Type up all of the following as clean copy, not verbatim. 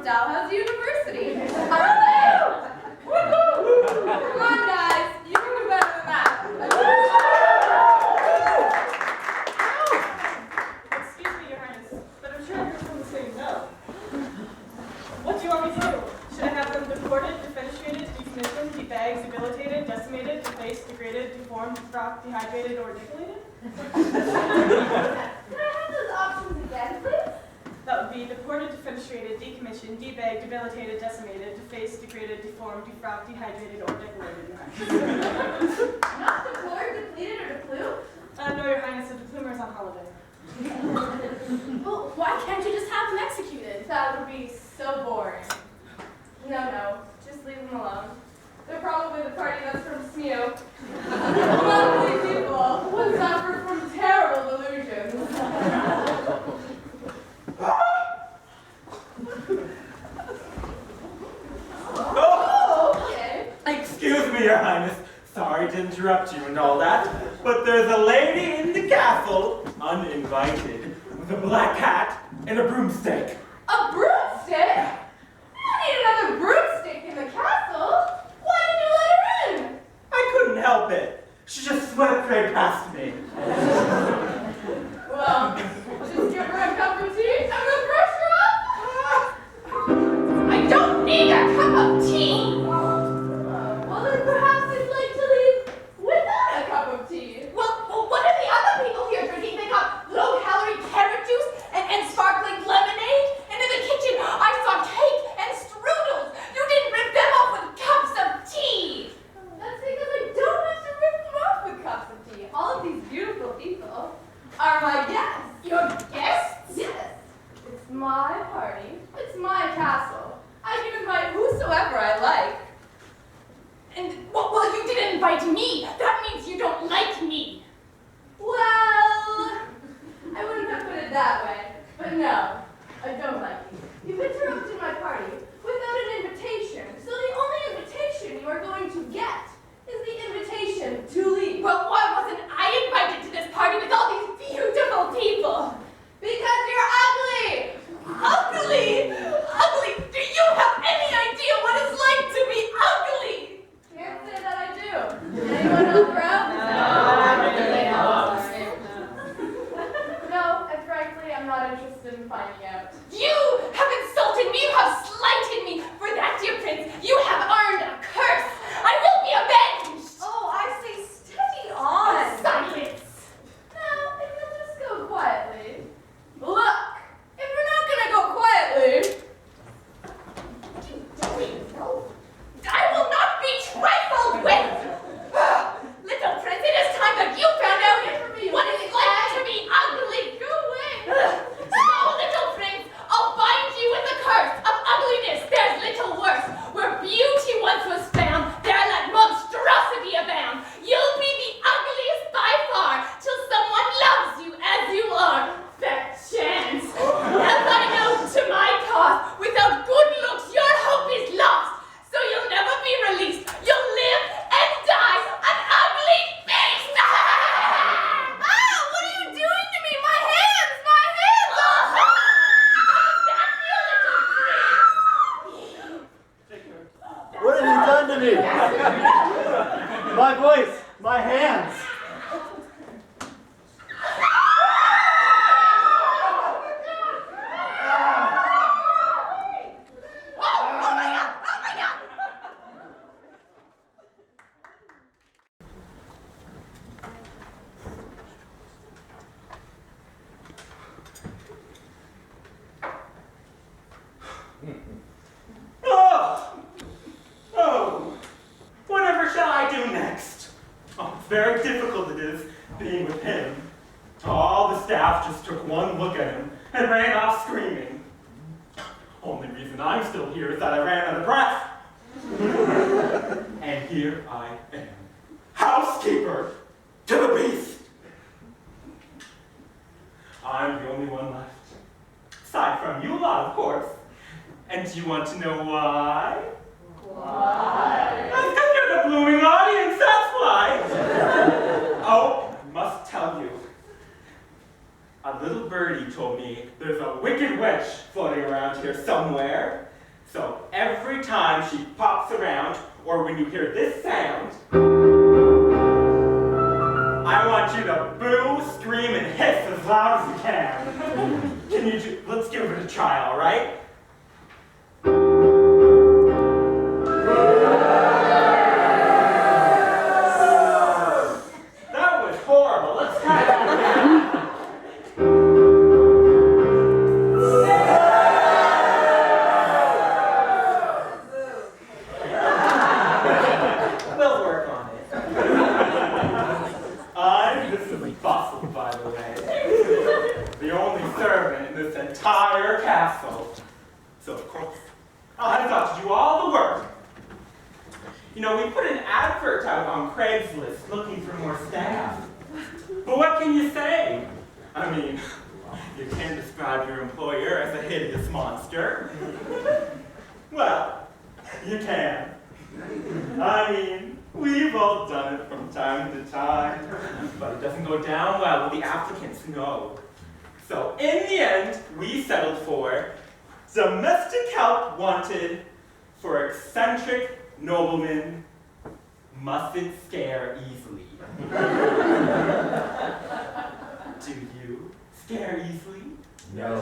Dalhousie University. Woohoo! Come on, guys. You can do better than that. Excuse me, Your Highness, but I'm sure you're going to say no. What do you want me to do? Should I have them deported, defenestrated, decommissioned, debagged, debilitated, decimated, defaced, degraded, deformed, defrocked, dehydrated, or dickulated? Can I have those options again, please? That would be deported, defenestrated, decommissioned, debagged, debilitated, decimated, defaced, degraded, deformed, defrocked, dehydrated, or dickulated, Your Highness. Not deplored, depleted, or deplume? No, Your Highness, the deplumer's on holiday. Well, why can't you just have them executed? That would be so boring. No, just leave them alone. They're probably the party that's from SMU. Lovely people who suffer from terrible delusions. Oh! Okay. Excuse me, Your Highness. Sorry to interrupt you and all that, but there's a lady in the castle, uninvited, with a black hat and a broomstick. A broomstick? You don't need another broomstick in the castle. Why did you let her in? I couldn't help it. She just swept right past me. Well, just give her a cup of tea and then brush her up. I don't need a cup of tea. Well, then perhaps you'd like to leave without a cup of tea. Well, what are the other people here drinking? They got low-calorie carrot juice and sparkling lemonade. And in the kitchen, I saw cake and strudels. You didn't rip them off with cups of tea. That's because I don't have to rip them off with cups of tea. All of these beautiful people are my guests. Your guests? Yes. It's my party. It's my castle. I can invite whosoever I like. And, well, you didn't invite me. That means you don't like me. Well, I wouldn't have put it that way. But no, I don't like you. You've interrupted my party without an invitation. So the only invitation you are going to get is the invitation to leave. Well, why wasn't I invited to this party with all these beautiful people? Because you're ugly! Ugly! Ugly! Do you have any idea what it's like to be ugly? Can't say that I do. Anyone else around? No, and frankly, I'm not interested in finding out. You have insulted me! You have slighted me! For that, dear prince, you have earned a curse! I will be avenged! Oh, I say steady on! Silence! Now, if you'll just go quietly. Look! If you're not gonna go quietly... What are you doing? No. I will not be trifled with! Let destiny. My voice, my hands. Oh, whatever shall I do next? Oh, it's very difficult it is being with him. All the staff just took one look at him and ran off screaming. Only reason I'm still here is that I ran out of breath. And here I am, housekeeper to the beast. I'm the only one left. Aside from you lot, of course. And do you want to know why? Why? That's because you're the blooming audience, that's why. Oh, I must tell you. A little birdie told me there's a wicked witch floating around here somewhere. So every time she pops around, or when you hear this sound, I want you to boo, scream, and hiss as loud as you can. Let's give it a try, all right? That was horrible. Let's try that again. We'll work on it. I'm Mrs. Bustle, by the way. The only servant in this entire castle. So, of course, I'll have got to do all the work. You know, we put an advert out on Craigslist looking for more staff. But what can you say? I mean, you can't describe your employer as a hideous monster. Well, you can. I mean, we've all done it from time to time. But it doesn't go down well with the applicants, no. So in the end, we settled for domestic help wanted for eccentric noblemen mustn't scare easily. Do you scare easily? No.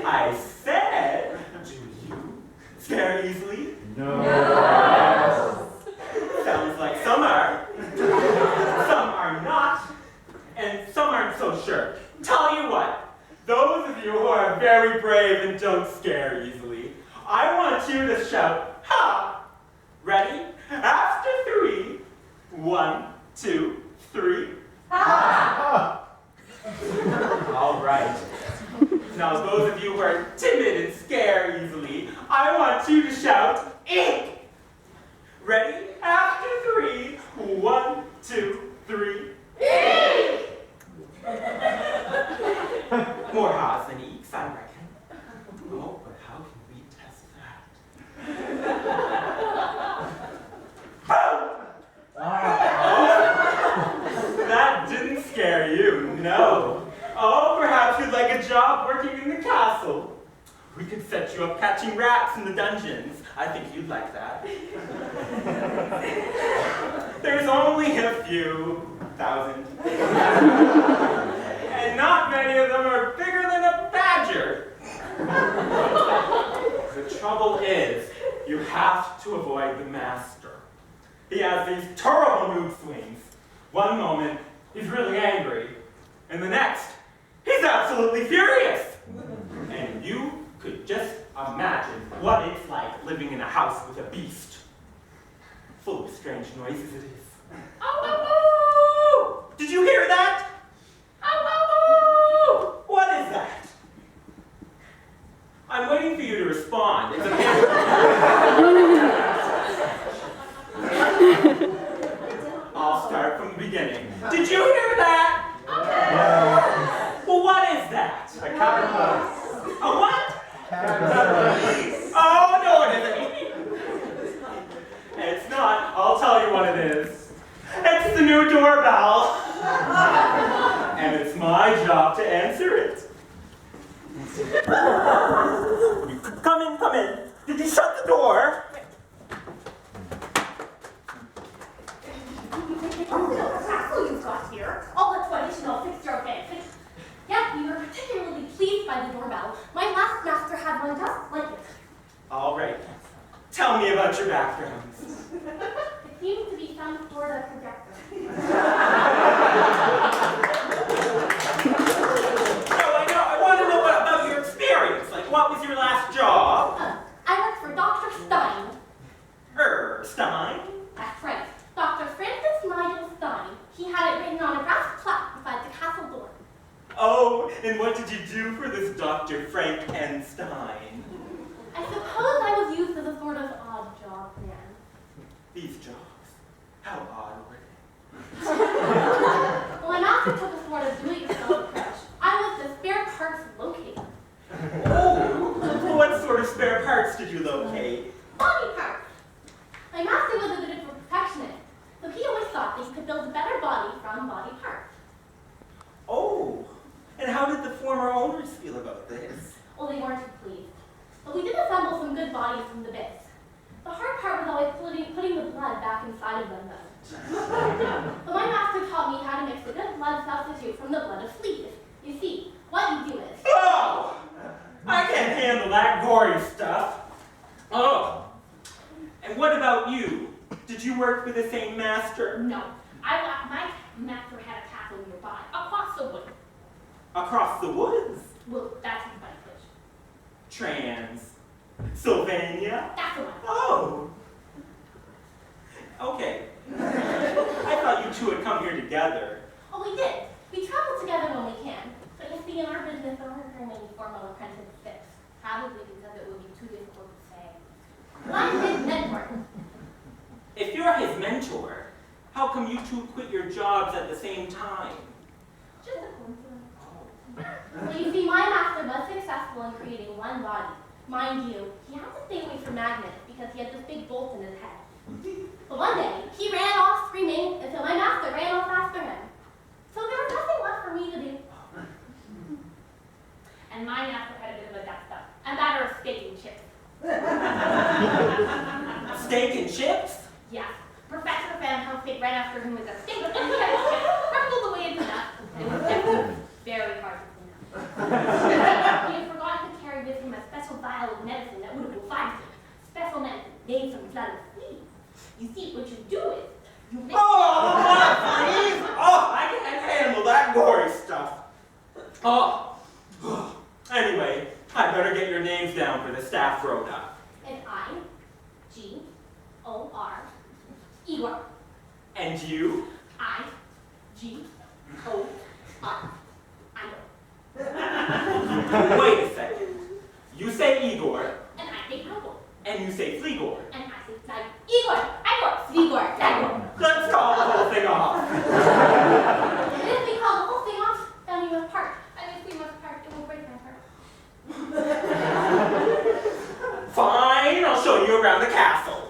I said, do you scare easily? No. Sounds like some are. Some are not. And some aren't so sure. Tell you what, those of you who are very brave and don't scare easily, I want you to shout, ha! Ready? After 3. 1, 2, 3. Ha! All right. Now, those of you who are timid and scare easily, I want you to shout, eek! Ready? After 3. 1, 2, 3. Eek! More ha's than eeks, I reckon. Oh, but how can we test that? Boom! That didn't scare you, no. Oh, perhaps you'd like a job working in the castle. We could set you up catching rats in the dungeons. I think you'd like that. There's only a few thousand. And not many of them are bigger than a badger. The trouble is, you have to avoid the master. He has these terrible mood swings. One moment, he's really angry, and the next, he's absolutely furious. And you could just imagine what it's like living in a house with a beast. Full of strange noises it is. Ow, ow, ow! Did you hear that? Ow, ow, ow! What is that? I'm waiting for you to respond. It's a I'll start from the beginning. Did you hear that? Well, what is that? A caterpillar. A what? Caterpillar. Oh, no, it isn't. It's not. I'll tell you what it is. It's the new doorbell. And it's my job to answer it. Come in, come in. Did you shut the door? backgrounds? It seems to be some sort of projector. No, I want to know about your experience. Like, what was your last job? I worked for Dr. Stein. Stein? That's right. Dr. Francis Nigel Stein. He had it written on a brass plaque beside the castle door. Oh, and what did you do for this Dr. Frank N. Stein? I suppose I was used as a sort of odd job man. These jobs, how odd were they? Well, my master took a sort of do-it-yourself approach. I was the spare parts locator. Oh, what sort of spare parts did you locate? Body parts. My master was a bit of a perfectionist, so he always thought that he could build a better body from body parts. Oh, and how did the former owners feel about this? Well, they weren't too pleased. But we did assemble some good bodies from the bits. The hard part was always putting the blood back inside of them, though. But my master taught me how to mix a good blood substitute from the blood of fleas. You see, what you do is... Oh! I can't handle that gory stuff. Oh. And what about you? Did you work with the same master? No. My master had a castle nearby, across the wood. Across the woods? Well, that's his buddy Sylvania? That's the one. Oh. Okay. I thought you two had come here together. Oh, we did. We travel together when we can. But you see, in our business, there aren't very many formal apprenticeships. Probably because it would be too difficult to say. I'm his mentor. If you're his mentor, how come you two quit your jobs at the same time? Just a coincidence. Well, you see, my master was successful in creating one body. Mind you, he had to stay away from magnets because he had this big bolt in his head. But one day, he ran off screaming until my master ran off after him. So there was nothing left for me to do. And my master had a bit of a dust up. A matter of steak and chips. Steak and chips? Yeah. Professor Van Helsing ran after him with a steak and chips, crumbled away into nuts, and it was just very hard to clean up. He had forgotten to carry with him a special vial of medicine that would have revived him. Special medicine made from blood of fleas. You see, what you do is, you mix... Please! Oh, I can't handle that gory stuff. Oh. Anyway, I better get your names down for the staff rota. And I-G-O-R, Igor. And you? I-G-O-R, Igor. Wait a second. You say Igor, And I say Igor. and you say Fleegor. And I say like Igor, Igor, Igor. Let's call the whole thing off. And if we call the whole thing off, then we must part. And if we must part, it will break my heart. Fine, I'll show you around the castle.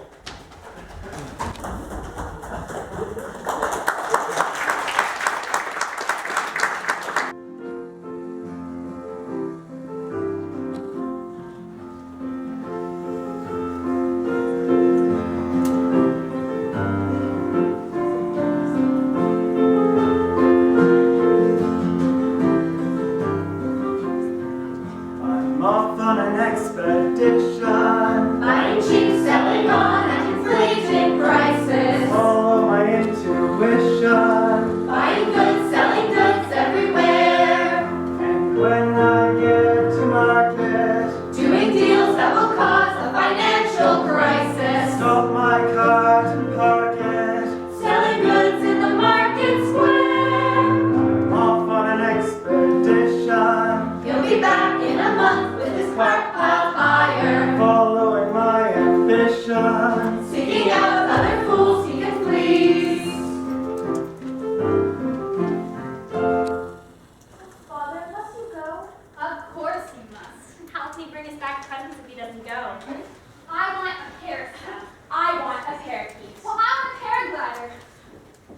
I'm off on an expedition. Buying cheap, selling on at inflated prices. Follow my intuition. Buying goods, selling goods everywhere. And when I get to market, Doing deals that will cause a financial crisis. stop my cart and park it. Selling goods in the market square. I'm off on an expedition. He'll be back in a month with his cart piled higher. Following my ambition. Seeking out other fools he can please. Father, must you go? Of course he must. How can he bring us back presents if he doesn't go? I want a parasol. I want a parakeet. Well, I'm a paraglider.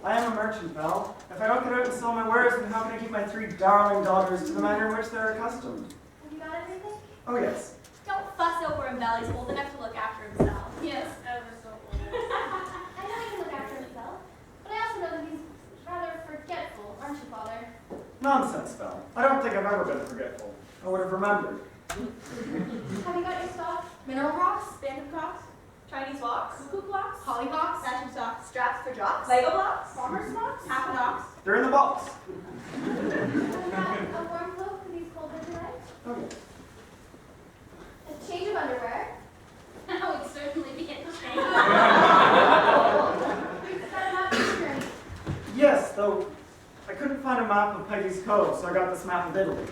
I am a merchant, Belle. If I don't get out and sell my wares, then how can I keep my 3 darling daughters to the manner in which they're accustomed? Have you got everything? Oh, yes. Don't fuss over him, Belle. He's old enough to look after himself. Yes, ever so old. I know he can look after himself, but I also know that he's rather forgetful, aren't you, Father? Nonsense, Belle. I don't think I've ever been forgetful. I would have remembered. Have you got your stock? Mineral rocks? Banded rocks? Try Chinese walks, Cuckoo blocks, hollyhocks, matching socks, straps for jocks, Lego blocks, farmer's smocks, half an ox. They're in the box. a warm cloak for these cold winter nights, Okay. a change of underwear. That would certainly be a change. We've got a map of the journey. Yes, though I couldn't find a map of Peggy's Cove, so I got this map of Italy.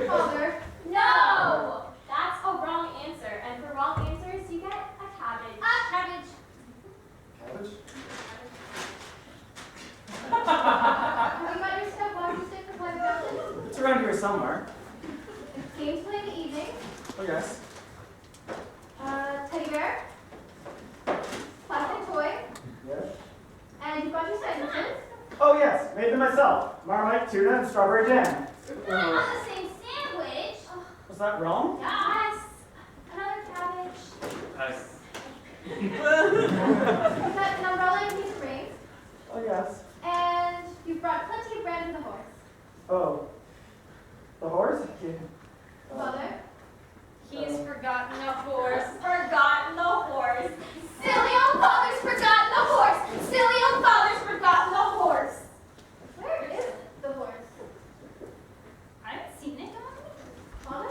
Father. No! That's a wrong answer, and for wrong answers, you get a cabbage. A cabbage. Cabbage? Have you got your step walking stick for Clive Johnson? It's around here somewhere. Games play in the evening. Oh, yes. Teddy bear. Plastic toy. Yes. And you've got your sandwiches. Oh, yes. Made them myself. Marmite, tuna, and strawberry jam. Not on the same sandwich. Was that wrong? Yes. Another cabbage. Nice. You've got an umbrella and a piece of rings. Oh, yes. And you've brought plenty of bread for the horse. Oh. The horse? Yeah. Mother. He's forgotten the horse. Forgotten the horse. Silly old father's forgotten the horse. Silly old father's forgotten the horse. Where is the horse? I haven't seen it, Father?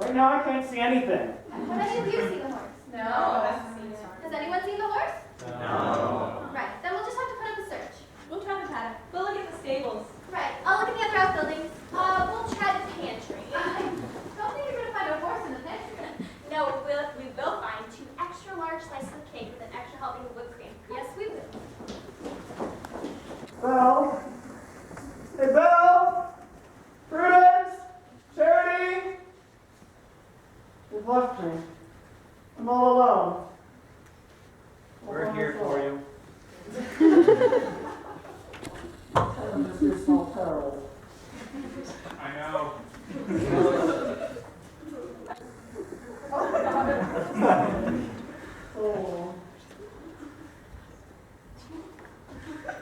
Right now I can't see anything. Have any of you seen the horse? No. Has anyone seen the horse? No. Right. Then we'll just have to put up a search. We'll try the paddock. We'll look at the stables. Right. I'll look at the other outbuildings. We'll try the pantry. I don't think you're going to find a horse in the pantry. No, we will find 2 extra large slices of cake with an extra helping of whipped cream. Yes, we will. Belle? Hey, Belle? Prudence? Charity? You've left me. I'm all alone. We're here for you. I'm just your small peril. I know. Oh.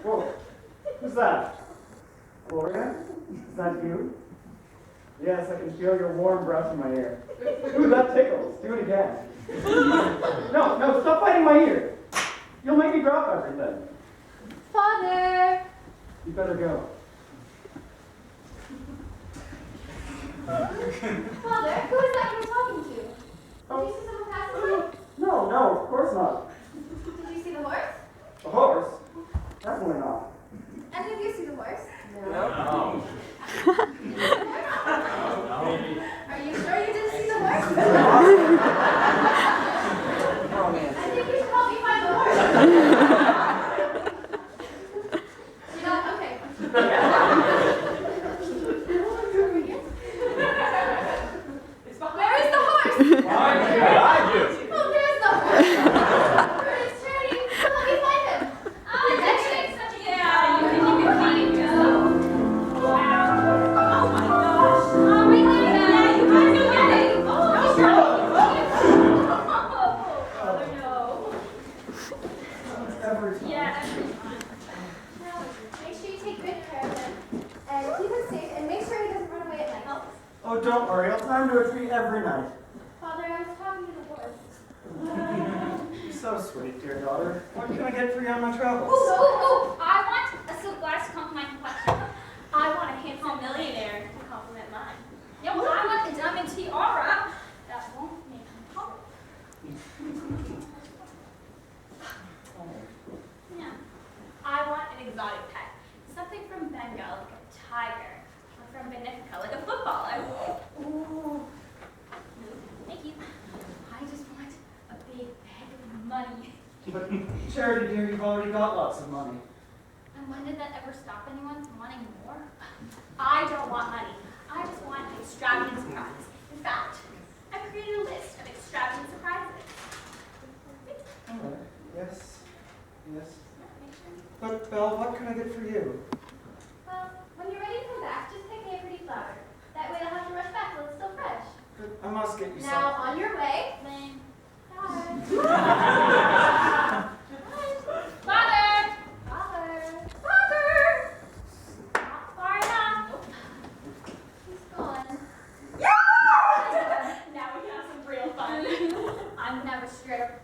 Whoa. Who's that? Gloria? Is that you? Yes, I can feel your warm breath in my ear. Ooh, that tickles. Do it again. No, stop biting my ear. You'll make me drop everything. Father! You better go. Father, who is that you were talking to? Did you see someone pass this way? No, of course not. Did you see the horse? The horse? Definitely not. Any of you see the horse? No. Are you sure you didn't see the horse? I think you should help me find the horse. You know, okay. Where is the horse? I do. Oh, there's the horse. Where is Charity? Let me find him. Oh, you can find him. Wow. Oh my gosh. Oh, we did it. Yeah, you guys go get it. Oh, no. Every time. Yeah, every time. Now, make sure you take good care of him. And keep him safe. And make sure he doesn't run away at night. Oh, don't worry. I'll tie him to a tree every night. Father, I was talking to the horse. You're so sweet, dear daughter. What can I get for you on my travels? Ooh, I want a silk glass to compliment my complexion. I want a handsome millionaire to compliment mine. Yeah, well, I want a diamond tiara that won't make me pop. Yeah. I want an exotic pet. Something from Bengal, like a tiger. Or from Benefica, like a football. Ooh. Thank you. I just want a big bag of money. But, Charity, dear, you've already got lots of money. And when did that ever stop anyone from wanting more? I don't want money. I just want an extravagant surprise. In fact, I created a list of extravagant surprises. All right. Yes. Make sure. But, Belle, what can I get for you? Well, when you're ready to come back, just pick me a pretty flower. That way I'll have to rush back till it's still fresh. But I must get you Now, something. on your way. Lame. Bye. Father! Father! Not far enough. He's gone. Now we can have some real fun. I'm never scared of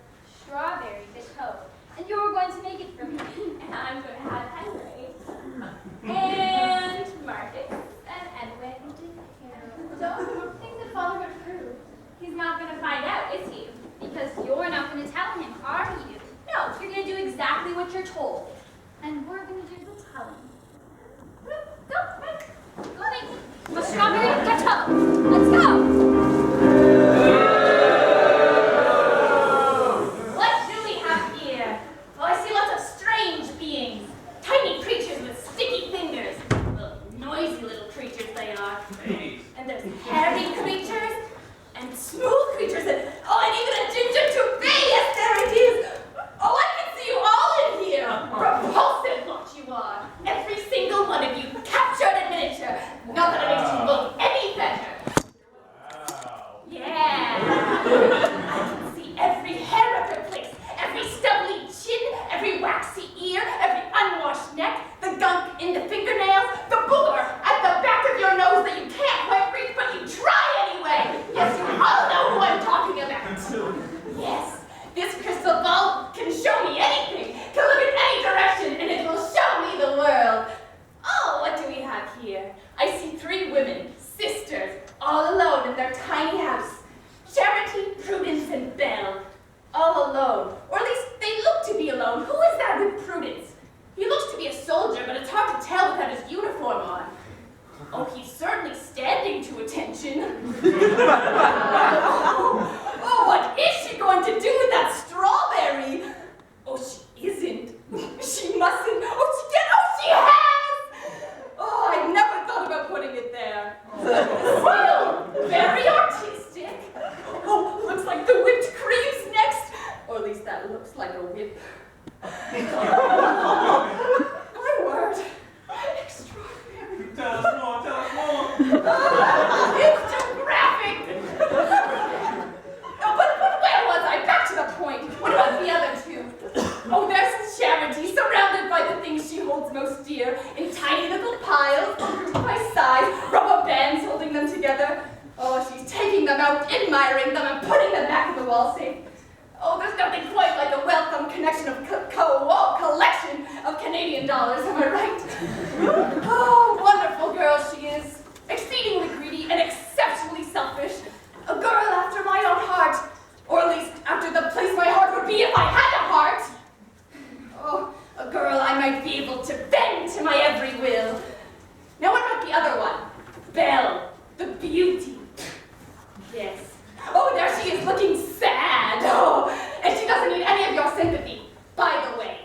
Oh, he's certainly standing to attention. Oh, what is she going to do with that strawberry? Oh, she isn't. She mustn't. Oh, she has! Oh, I never thought about putting it there. Still, very artistic. Oh, looks like the whipped cream's next. Or at least that looks like a whip. My word. Extraordinary. Tell us more, tell us more. It's too graphic. Oh, but where was I? Back to the point. What about the other two? Oh, there's Charity, surrounded by the things she holds most dear, in tiny little piles, grouped by size, rubber bands holding them together. Oh, she's taking them out, admiring them, and putting them back in the wall safe. Oh, there's nothing quite like a welcome connection of collection of Canadian dollars, am I right? Oh, wonderful girl she is. Exceedingly greedy and exceptionally selfish. A girl after my own heart. Or at least after the place my heart would be if I had a heart. Oh, a girl I might be able to bend to my every will. Now what about the other one? Belle, the beauty. Yes. Oh, there she is looking sad. Oh, and she doesn't need any of your sympathy, by the way.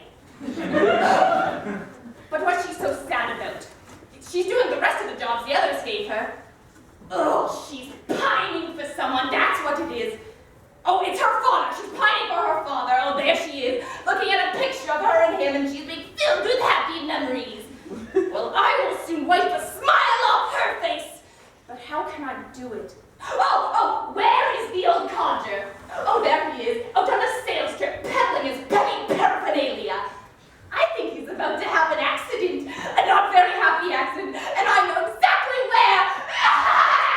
But what's she so sad about? She's doing the rest of the jobs the others gave her. Oh, she's pining for someone, that's what it is. Oh, it's her father. She's pining for her father. Oh, there she is, looking at a picture of her and him, and she's being filled with happy memories. Well, I will soon wipe a smile off her face. But how can I do it? Oh, where is the old codger? Oh, there he is, out on a sales trip, peddling his petty paraphernalia. I think he's about to have an accident, a not very happy accident, and I know exactly where.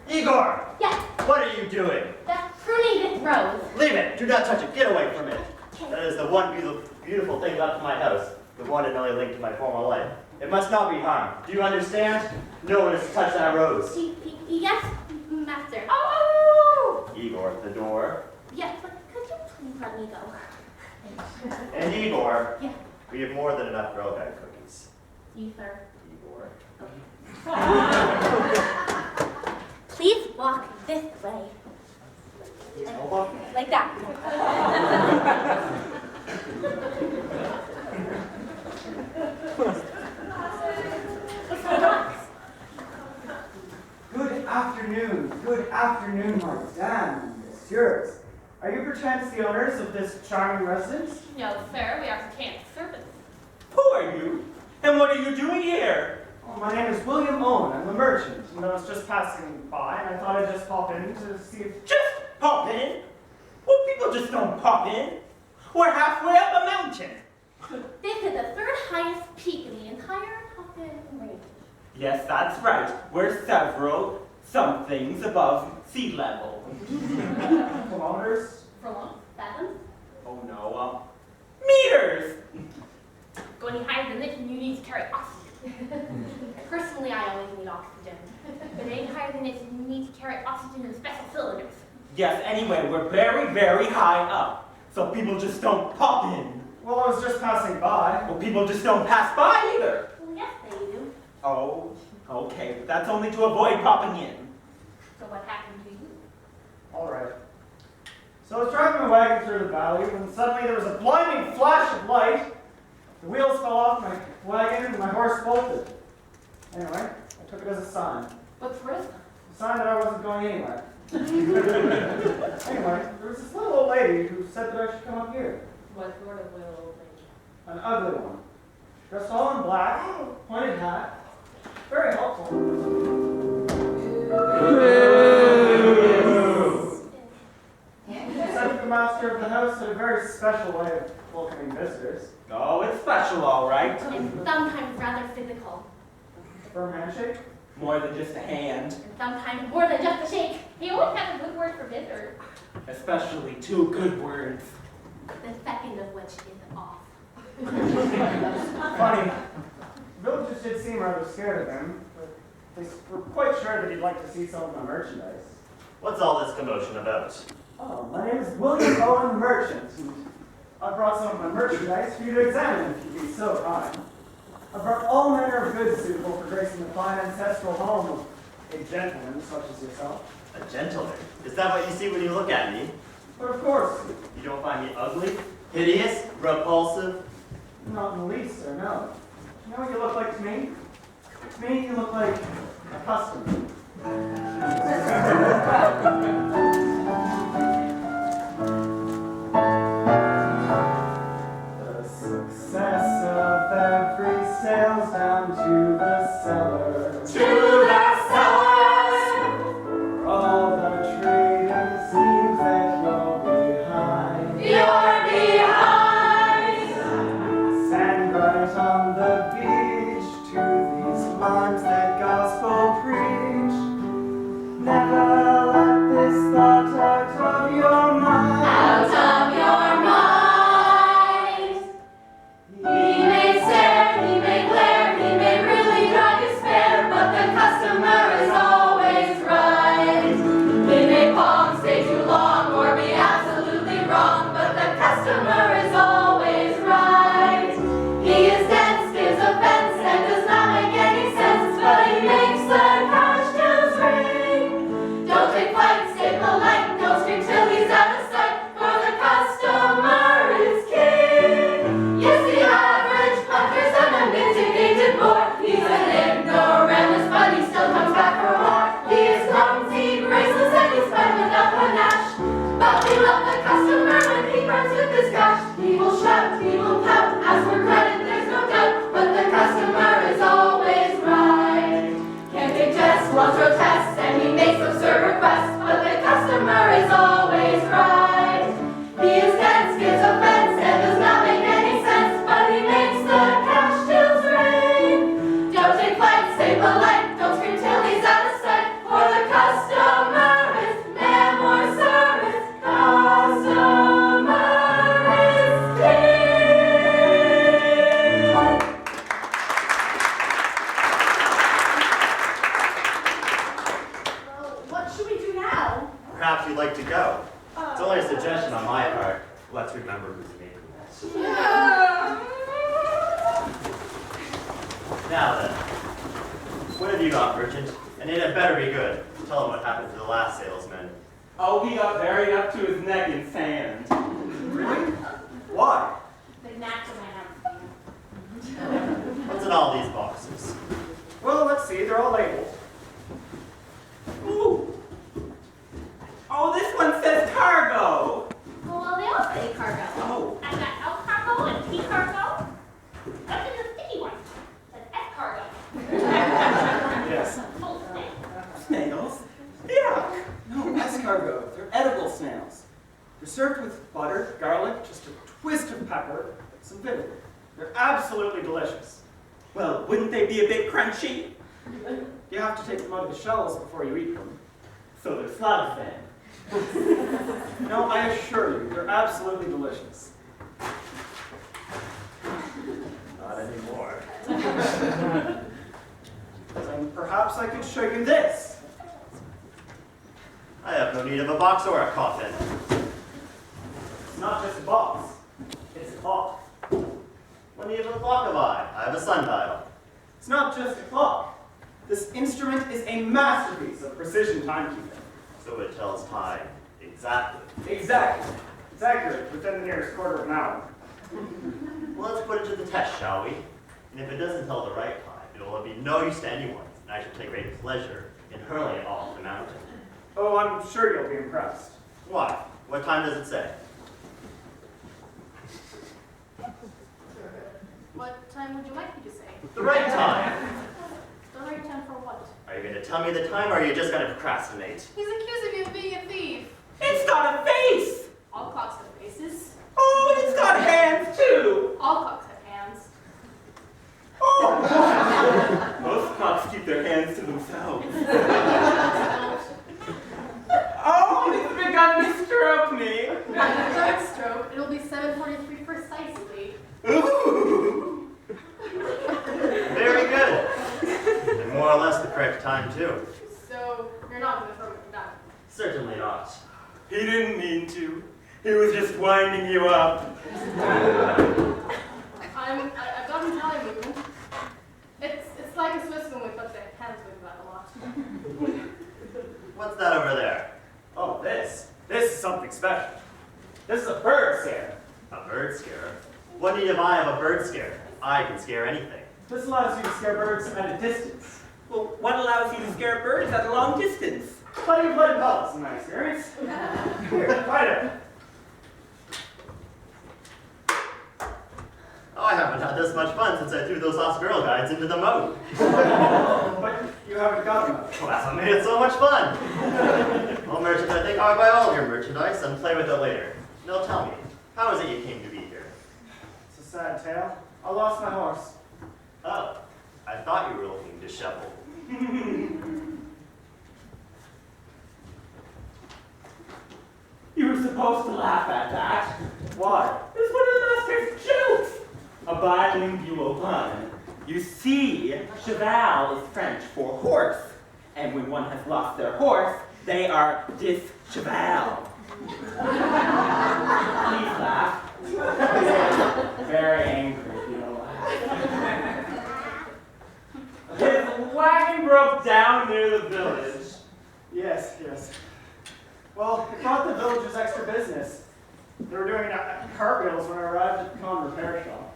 Igor! Yes, What are you doing? that's pruning this rose. Leave it! Do not touch it! Get away from it! That is the one beautiful thing left in my house. The one and only link to my former life. It must not be harmed. Do you understand? No one is to touch that rose. Yes, master. Oh! Igor, the door. Yes, but could you please let me go? And Igor, Yeah. we have more than enough Girl Guide cookies. You, sir. Igor. Please walk this way. No walking. Like that. Good afternoon, madame and messieurs. Are you perchance the owners of this charming residence? No, sir, we are camp servants. Who are you? And what are you doing here? Well, my name is William Owen. I'm a merchant, and I was just passing by, and I thought I'd just pop in to see if... Just pop in? Well, people just don't pop in. We're halfway up a mountain. This is the third highest peak in the entire Hawkins range. Yes, that's right. We're several somethings above sea level. Kilometers? Furlongs? Fathoms? Oh no, meters! Go any higher than this and you need to carry oxygen. Personally, I always need oxygen. But any higher than this, you need to carry oxygen in special cylinders. Yes, anyway, we're very, very high up. So people just don't pop in. Well, I was just passing by. Well, people just don't pass by either. Well, yes, they do. Oh, okay, but that's only to avoid popping in. So what happened to you? All right. So I was driving my wagon through the valley when suddenly there was a blinding flash of light. The wheels fell off my wagon and my horse bolted. Anyway, I took it as a sign. What's risk? A sign that I wasn't going anywhere. Anyway, there was this little old lady who said that I should come up here. What sort of little lady? An ugly one. Dressed all in black, pointed hat. Very helpful. Said that the master of the house had a very special way of welcoming visitors. Oh, it's special, all right. It's sometimes rather physical. A firm handshake. More than just a hand. And sometimes more than just a shake. He always has a good word for visitors. Especially two good words. The second of which is off. Funny. Villagers did seem rather scared of him, but they were quite sure that he'd like to see some of my merchandise. What's all this commotion about? Oh, my name is William Owen Merchant, and I brought some of my merchandise for you to examine if you'd be so kind. I brought all manner of goods suitable for gracing the fine ancestral home of a gentleman such as yourself. A gentleman? Is that what you see when you look at me? But of course, You don't find me ugly, hideous, repulsive? not in the least, sir, no. You know what you look like to me? To me, you look like a customer. The success of every sale's down to the cellar. To the cellar. For all the trading seems that you're behind. You're behind. Sand right on the beach to these lines that gospel preach. Never let this thought out of your mind. Out of your mind. He may stare, he may glare, he may really drive you spare, but the customer is always right. He may palm stay too long or be absolutely wrong, but the customer is always right. He is dense, gives offense, and does not make any sense, but he makes the cash deals ring. Don't take flight, stay polite, don't scream till he's out of sight, for the customer is king. Yes, the average punter's an unmitigated bore. He's an ignoramus, but he still comes back for more. He is clumsy, graceless, and he's fine without panache. But we love the customer when he runs with his cash. He will shout, he will pout, ask for credit, there's no doubt, but the customer is always right. Can't big jest, loves grotesque, and he makes absurd requests, but the customer is always right. He is dense, gives offense, and does not make any sense, but he makes the cash deals ring. Don't take flight, stay polite, don't scream till he's out of sight, for the customer is man more service. Customer is king. Well, what should we do now? Perhaps you'd like to go. It's only a suggestion on my part. Let's remember who's making this. Now then, what have you got, merchant? And it had better be good. Tell him what happened to the last salesman. Oh, he got buried up to his neck in sand. Really? Why? The natural man. What's in all these boxes? Well, let's see, they're all labeled. Ooh. Oh, this one says cargo. Oh, well, they all say cargo. Oh. I've got L cargo and P cargo. What's in the sticky one? It says F cargo. Yes. Full thing. Snails? Yuck. No, escargot. They're edible snails. They're served with butter, garlic, just a twist of pepper, some vinegar. They're absolutely delicious. Well, wouldn't they be a bit crunchy? You have to take them out of the shells before you eat them. So they're slugs then. No, I assure you, they're absolutely delicious. Not anymore. Then perhaps I could show you this. I have no need of a box or a coffin. It's not just a box, it's a clock. What need of a clock have I? I have a sundial. It's not just a clock. This instrument is a masterpiece of precision timekeeping. So it tells time exactly. Exactly. It's accurate within the nearest quarter of an hour. Well, let's put it to the test, shall we? And if it doesn't tell the right time, it will be no use to anyone, and I shall take great pleasure in hurling it off the mountain. Oh, I'm sure you'll be impressed. Why? What time does it say? What time would you like me to say? The right time. The right time for what? Are you going to tell me the time, or are you just going to procrastinate? He's accusing you of being a thief. It's got a face! All clocks have faces. Oh, and it's got hands too! All clocks have hands. Oh! Most cops keep their hands to themselves. Oh, it's begun to stroke me! After the third stroke, it'll be 7:43 precisely. Ooh! Very good. time too. So, you're not going to throw me down. Certainly not. He didn't mean to. He was just winding you up. I've got an Italian movement. It's like a Swiss movement, but the hands move that a lot. What's that over there? Oh, this is something special. This is a bird scare. A bird scare? What need am I of a bird scare? I can scare anything. This allows you to scare birds at a distance. Well, what allows you to scare birds at a long distance? Plenty of blood pellets in my experience. Here, try it. Oh, I haven't had this much fun since I threw those lost girl guides into the moat. But you haven't got them. Well, that's what made it so much fun. Well, merchant, I think I'll buy all of your merchandise and play with it later. Now tell me, how is it you came to be here? It's a sad tale. I lost my horse. Oh, I thought you were looking disheveled. You were supposed to laugh at that. Why? It's one of the master's jokes. A bilingual pun. You see, cheval is French for horse. And when one has lost their horse, they are dis-cheval. Please laugh. Very angry, if you don't laugh. His wagon broke down near the village. Yes. Well, it brought the villagers extra business. They were doing cartwheels when I arrived at the common repair shop.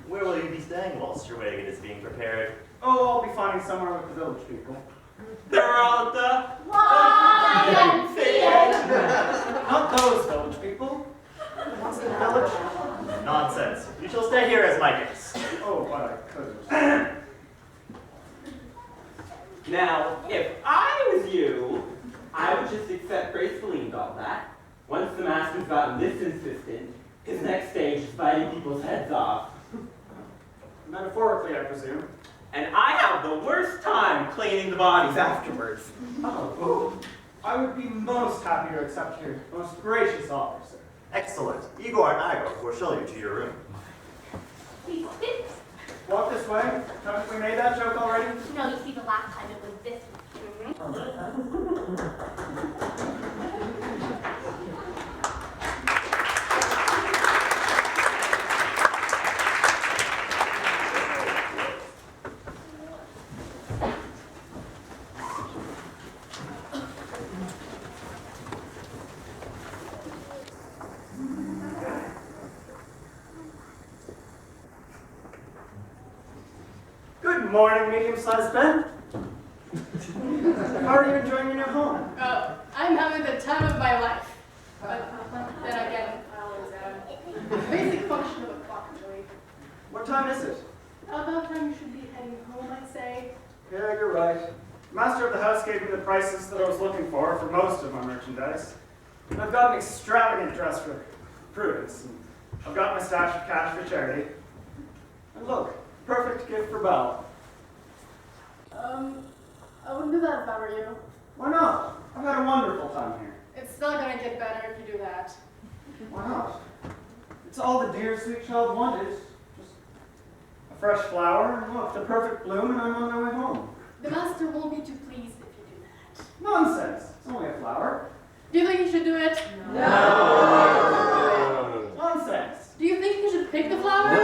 Where will you be staying whilst your wagon is being prepared? Oh, I'll be finding somewhere with the village people. They're all at the Not those village people. What's the village? Nonsense. You shall stay here as my guest. Oh, but I could. Now, if I was you, I would just accept gracefully and all that. Once the master's gotten this insistent, his next stage is biting people's heads off. Metaphorically, I presume. And I have the worst time cleaning the bodies afterwards. Oh, I would be most happy to accept your most gracious offer, sir. Excellent. Igor and I will show you to your room. Please sit. Walk this way. Haven't we made that joke already? No, you see, the last time it was this one. Good morning, medium-sized Ben. How are you enjoying your new home? Oh, I'm having the time of my life. But then again, I always am. Basic function of a clock, really. What time is it? About time you should be heading home, I'd say. Yeah, you're right. The master of the house gave me the prices that I was looking for most of my merchandise. And I've got an extravagant dress for Prudence. And I've got my stash of cash for charity. And look, perfect gift for Belle. I wouldn't do that if I were you. Why not? I've had a wonderful time here. It's not gonna get better if you do that. Why not? It's all the dear sweet child wanted. Just a fresh flower, and look, the perfect bloom, and I'm on my way home. The master won't be too pleased if you do that. Nonsense! It's only a flower. Do you think you should do it? No! Nonsense! Do you think you should pick the flower?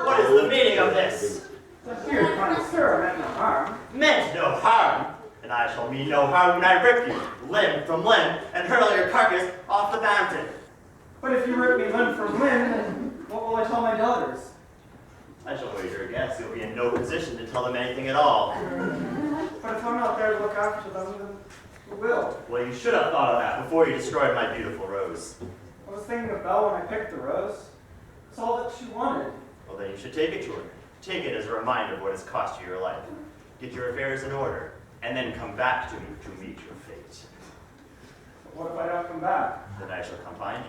What is the meaning of this? Dear kind sir, I meant no harm. Meant no harm, and I shall mean no harm when I rip you, limb from limb, and hurl your carcass off the mountain. But if you rip me limb from limb, then what will I tell my daughters? I shall wager a guess you'll be in no position to tell them anything at all. But if I'm not there to look after them, then who will? Well, you should have thought of that before you destroyed my beautiful rose. I was thinking of Belle when I picked the rose. It's all that she wanted. Well, then you should take it to her. Take it as a reminder of what has cost you your life. Get your affairs in order, and then come back to me to meet your fate. But what if I don't come back? Then I shall come find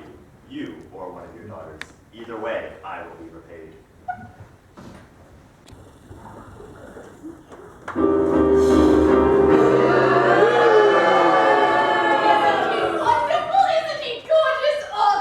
you or one of your daughters. Either way, I will be repaid. Wonderful, isn't he? Gorgeous. Oh,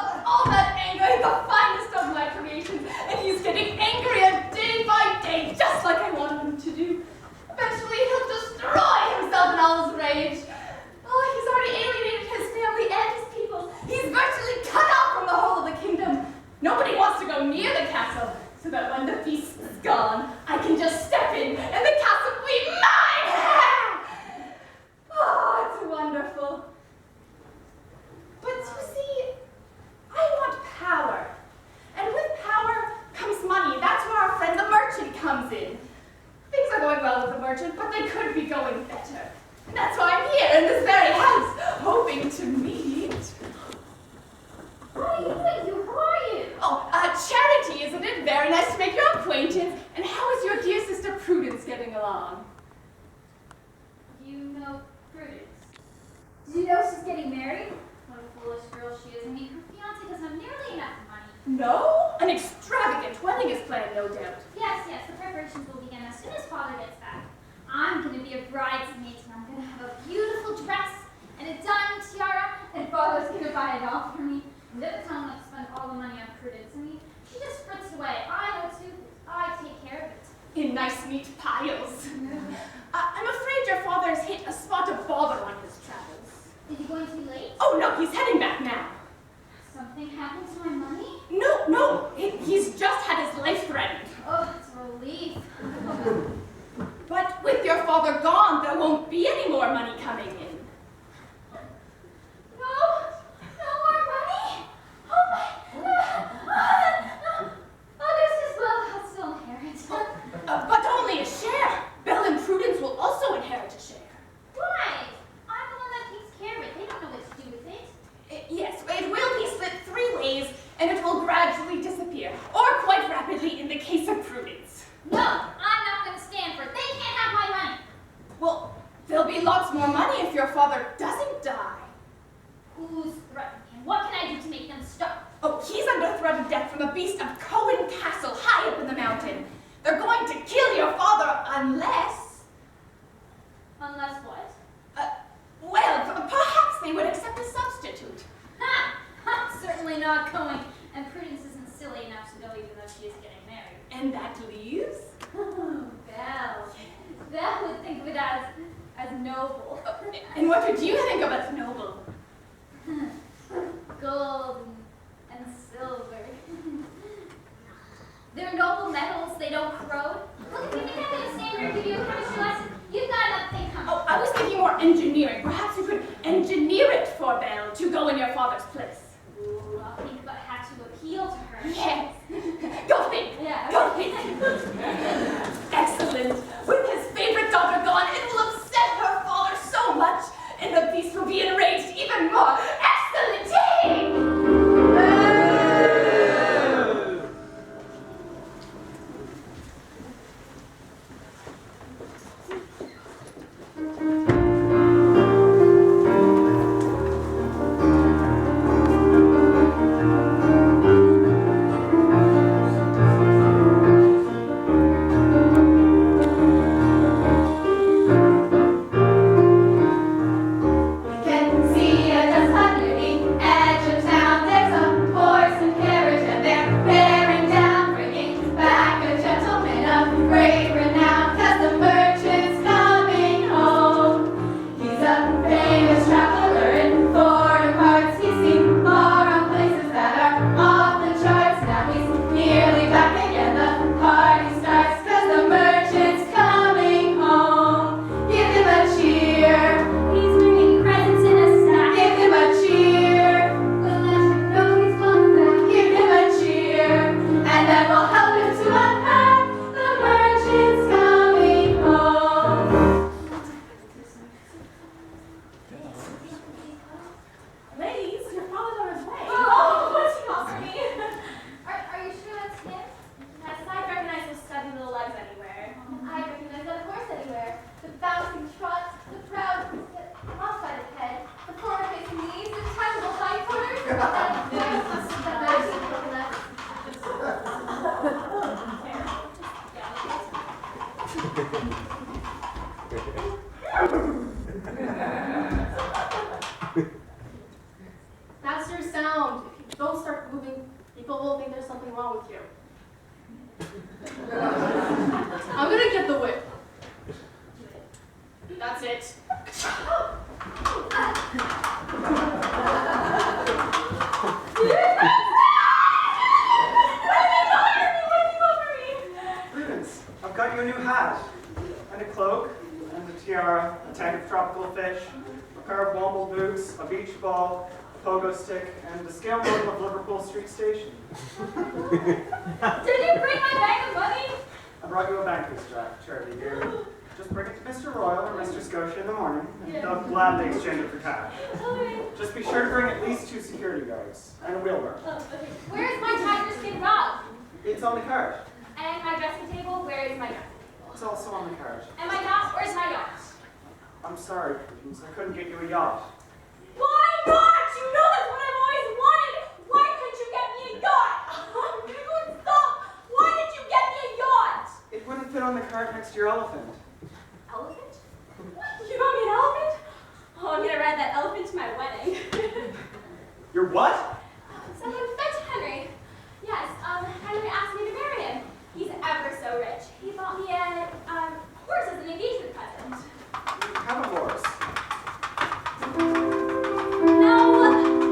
merchant, but they could be going better. And that's why I'm here in this very house, hoping to meet. Who are you? Who are you? Oh, Charity, isn't it? Very nice to make your acquaintance. And how is your dear sister Prudence getting along? You know Prudence. Did you know she's getting married? What a foolish girl she is. I mean, her fiancé doesn't have nearly enough money. No? An extravagant wedding is planned, no doubt. Yes, the preparations will begin as soon as father gets back. I'm going to be a bridesmaid, and I'm going to have a beautiful dress and a diamond tiara, and father's going to buy it all for me. And every time I have to spend all the money on Prudence, I mean, she just fritz away. I know too. I take care of it. In nice neat piles. I'm afraid your father has hit a spot of bother on his travels. Is he going to be late? Oh no, he's heading back now. Something happened to my money? No, he's just had his life threatened. Oh, it's a relief. But with your father gone, there won't be any more money coming in. No more money? Oh my, others as well have still inherit. But only a share. Belle and Prudence will also inherit a share. Why? I'm the one that takes care of it. They don't know what to do with it. Yes, it will be split 3 ways, and it will gradually disappear, or quite rapidly in the case of Prudence. No, I'm not going to stand for it. They can't have my money. Well, there'll be lots more money if your father doesn't die. Who's threatening him? What can I do to make them stop? Oh, he's under threat of death from a beast of Cohen Castle high up in the mountain. They're going to kill your father unless... Unless what? Well, perhaps they would accept a substitute. Ha! I'm certainly not going. And Prudence isn't silly enough to know even though she is getting married. And that leaves? Belle. Belle would think of it as noble. And what would you think of as noble? Gold and silver. They're noble metals, they don't corrode. Look, if you think I'm going to stand here and give you a chemistry lesson, you've got another thing coming. Oh, I was thinking more engineering. Perhaps you could engineer it for Belle to go in your father's place. Ooh, I'll think about how to appeal to her. Yes. Go think. Yeah. Go think. Excellent. With his favorite daughter gone, it will upset her father so much, and the beast will be enraged even more. Excellent. That's your sound. If you don't start moving, people will think there's something wrong with you. I'm gonna get the whip. That's it. Prudence, I've got you a new hat, and a cloak, and a tiara, a tank of tropical fish, a pair of womble boots, a beach ball, a pogo stick, and the scale model of Liverpool Street Station. Did you bring my bag of money? I brought you a banker's draft, Charlie, dear. Just bring it Mr. Royal or Mr. Scotia in the morning, and they'll gladly exchange it for cash. Just be sure to bring at least 2 security guards and a wheelbarrow. Where's my tiger skin rug? It's on the card. And my dressing table? Where is my dressing table? It's also on the card. And my yacht? Where's my yacht? I'm sorry, Prudence, I couldn't get you a yacht. Why not? You know that's what I've always wanted. Why couldn't you get me a yacht? I'm gonna go and stop. Why did you get me a yacht? It wouldn't fit on the card next to your elephant. Elephant? What? You got me an elephant? Oh, I'm gonna ride that elephant to my wedding. Your what? Someone fetch Henry. Yes, Henry asked me to marry him. He's ever so rich. He bought me a horse as an engagement present. Have a horse. No,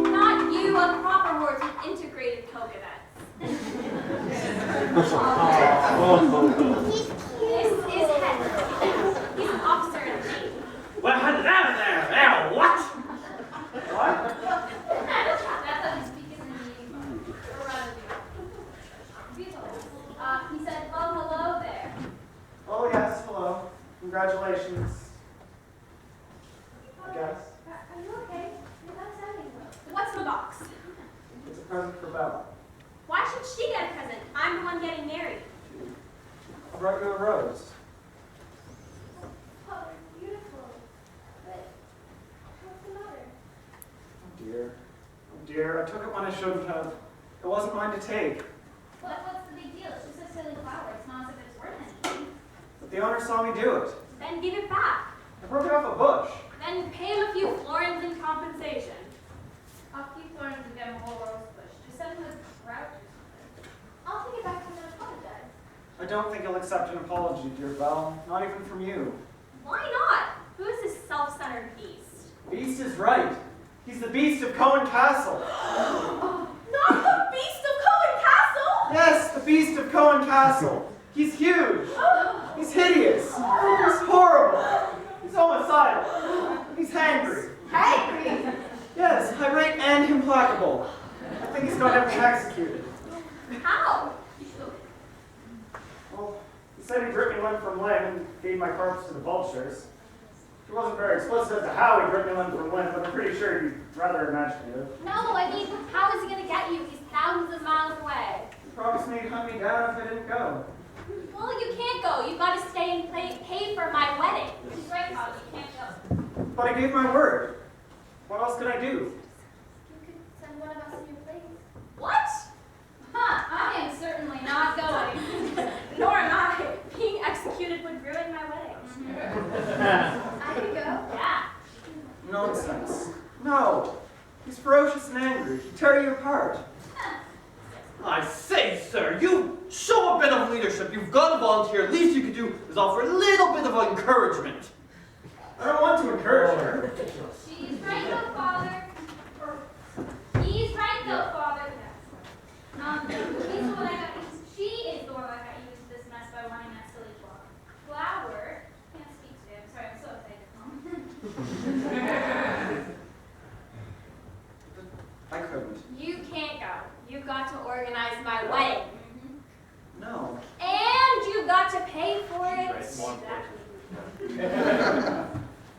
not you, a proper horse with integrated coconuts. This is Henry. He's an officer in the Navy. Well, hello there. Now, what? What? That's how he speaks in the or rather the he said, well, hello there. Oh, yes, hello. Congratulations. I guess. Are you okay? You're not sounding well. What's in the box? It's a present for Bella. Why should she get a present? I'm the one getting married. I brought you a rose. Oh, beautiful. But what's the matter? Oh, dear. Oh, dear. I took it when I shouldn't have. It wasn't mine to take. What's the big deal? It's just a silly flower. It's not as if it's worth anything. But the owner saw me do it. Then give it back. I broke it off a bush. Then pay him a few florins in compensation. A few florins to get him a whole rose bush. Just send him a route or something. I'll take it back to him and apologize. I don't think he'll accept an apology, dear Belle. Not even from you. Why not? Who is this self-centered beast? Beast is right. He's the beast of Cohen Castle. Not the beast of Cohen Castle! Yes, the beast of Cohen Castle. He's huge. He's hideous. He's horrible. He's homicidal. He's hangry. Hangry? Yes, irate and implacable. I think he's going to have me executed. How? Well, he said he'd rip me limb from limb and feed my corpse to the vultures. He wasn't very explicit as to how he'd rip me limb from limb, but I'm pretty sure he'd rather imaginative. No, I mean, how is he going to get you? He's thousands of miles away. He promised me he'd hunt me down if I didn't go. Well, you can't go. You've got to stay and pay for my wedding. He's right, Bob. You can't go. But I gave my word. What else could I do? You could send one of us in your place. What? Huh, I am certainly not going. Nor am I. Being executed would ruin my wedding. I can go. Yeah. Nonsense. No. He's ferocious and angry. He'd tear you apart. I say, sir, you show a bit of leadership. You've got to volunteer. Least you could do is offer a little bit of encouragement. I don't want to encourage her. She's right, though, Father. He's right, though, Father. He's the one I got. She is the one I got you into this mess by wanting that silly flower. Can't speak today. I'm sorry. I'm so excited. I couldn't. You can't go. You've got to organize my wedding. No. And you've got to pay for it.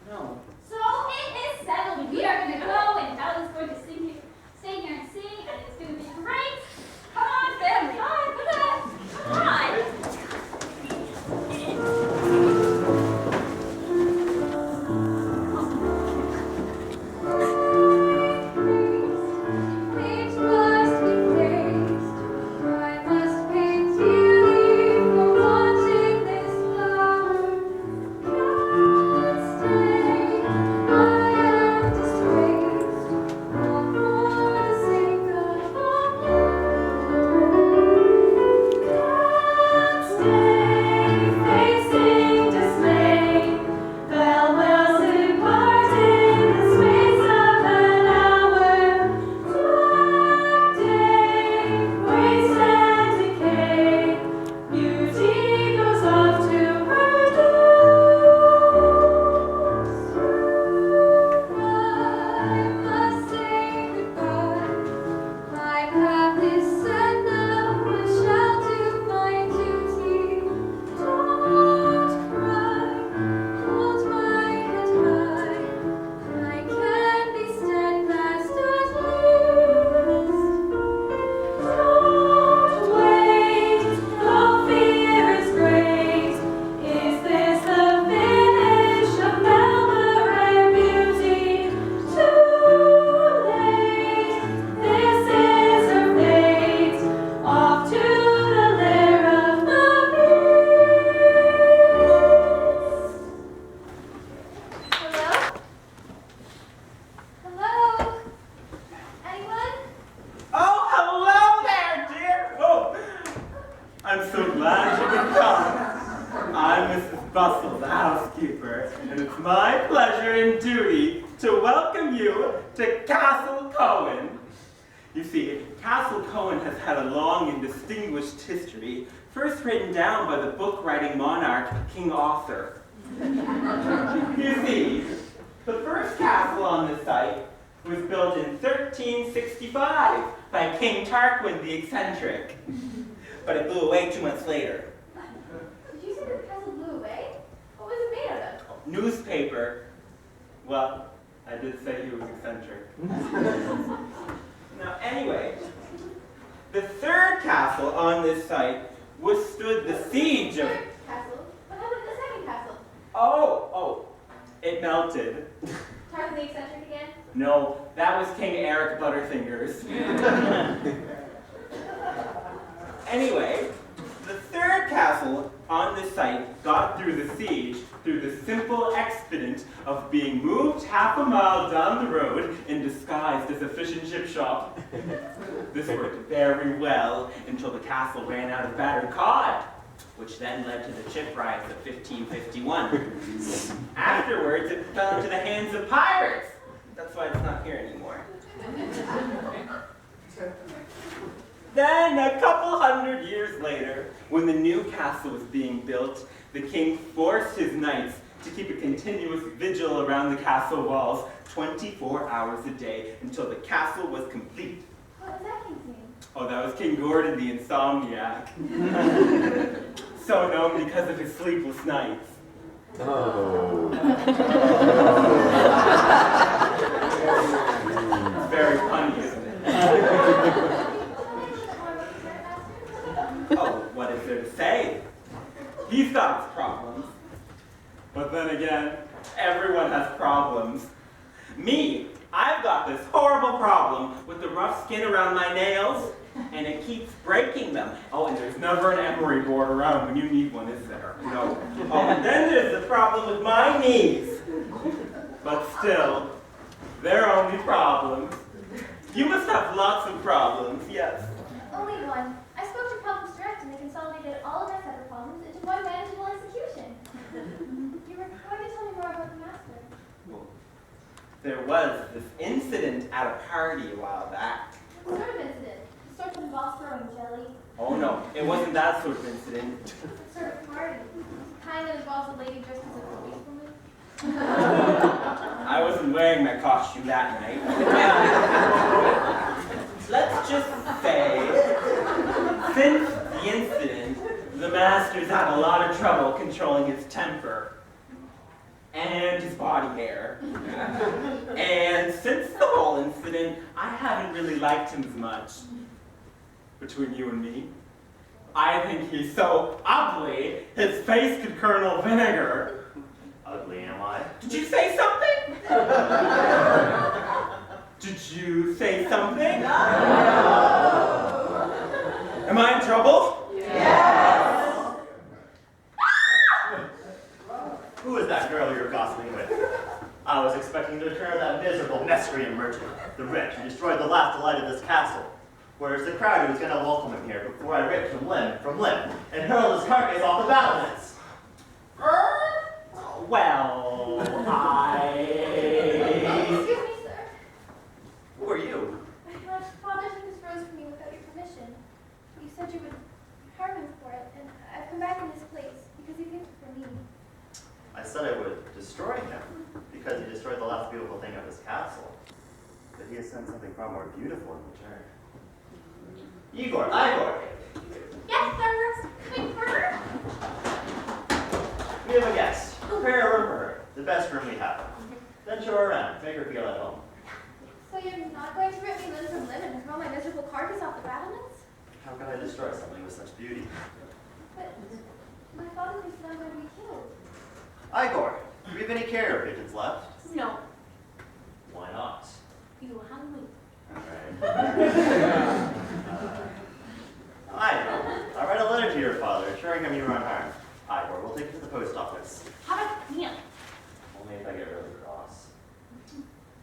No. So it is settled. We are going to go, and Bella's going to stay here and sing, and it's going to be great. Come on, family. Come on. Come on. Which must be praised. I must praise you for wanting this flower. God housekeeper, and it's my pleasure and duty to welcome you to Castle Cohen. You see, Castle Cohen has had a long and distinguished history, first written down by the book-writing monarch, King Arthur. You see, the first castle on the site was built in 1365 by King Tarquin the Eccentric, but it blew away 2 months later. Did you say the castle blew away? What was it made out of? Newspaper. Well, I did say he was eccentric. Now, anyway, the third castle on this site withstood the siege of... Third castle? What happened to the second castle? Oh, it melted. Tarquin the Eccentric again? No, that was King Eric Butterfingers. Anyway, the third castle on this site got through the siege through the simple expedient of being moved half a mile down the road and disguised as a fish and chip shop. This worked very well until the castle ran out of battered cod, which then led to the chip riots of 1551. Afterwards, it fell into the hands of pirates. That's why it's not here anymore. Then, a couple hundred years later, when the new castle was being built, the king forced his knights to keep a continuous vigil around the castle walls 24 hours a day until the castle was complete. What was that king's name? Oh, that was King Gordon the Insomniac. So known because of his sleepless nights. Oh. It's very funny, isn't it? Oh, what is there to say? He's got his problems. But then again, everyone has problems. Me, I've got this horrible problem with the rough skin around my nails, and it keeps breaking them. Oh, and there's never an emery board around when you need one, is there? No. Oh, and then there's the problem with my knees. But still, they're only problems. You must have lots of problems, yes. Only one. I spoke to Problems Direct and they consolidated all of my separate problems into one manageable execution. You were going to tell me more about the master. Well, there was this incident at a party a while back. What sort of incident? The sort that involves throwing jelly? Oh no, it wasn't that sort of incident. What sort of party? Kind that involves a lady dressed as a policewoman? I wasn't wearing my costume that night. Let's just say, since the incident, the master's had a lot of trouble controlling his temper and his body hair. And since the whole incident, I haven't really liked him as much. Between you and me, I think he's so ugly, his face could curdle vinegar. Ugly, am I? Did you say something? Did you say something? No. Am I in trouble? Yes! Who is that girl you're gossiping with? I was expecting to return that miserable miscreant merchant, the wretch who destroyed the last delight of this castle. Where's the crowd who was going to welcome him here before I ripped him limb from limb and hurled his carcass off the battlements? Well, Excuse me, sir. Who are you? My father took this rose from you without your permission. You said you would harm him for it, and I've come back in his place because he gave it for me. I said I would destroy him because he destroyed the last beautiful thing of his castle. But he has sent something far more beautiful in return. Igor! Yes, sir. Coming for her. We have a guest. Prepare a room for her. The best room we have. Then show her around. Make her feel at home. So you're not going to rip me limb from limb and hurl my miserable carcass off the battlements? How could I destroy something with such beauty? But my father thinks that I'm going to be killed. Igor, do you have any carrier pigeons left? No, Why not? you hungry. Alright. I'll write a letter to your father, assuring him you were unharmed. Igor, we'll take it to the post office. How about me? Only if I get really cross.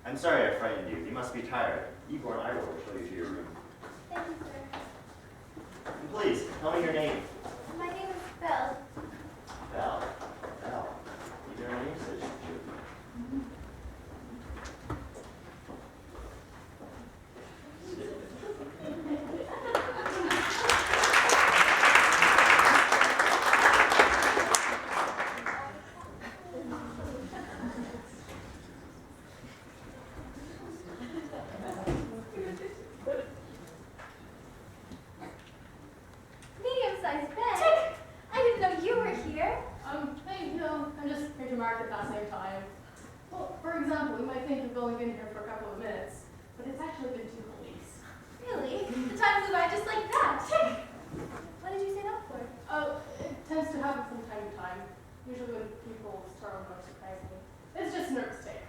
I'm sorry I frightened you. You must be tired. Igor and Igor will show you to your room. Thank you, sir. And please, tell me your name. My name is Belle. Belle. Belle. at that same time. Well, for example, you might think you've only been here for a couple of minutes, but it's actually been 2 whole weeks. Really? The time flew by just like that. What did you say that for? Oh, it tends to happen from time to time. Usually when people start on not surprise me. It's just nervous tick.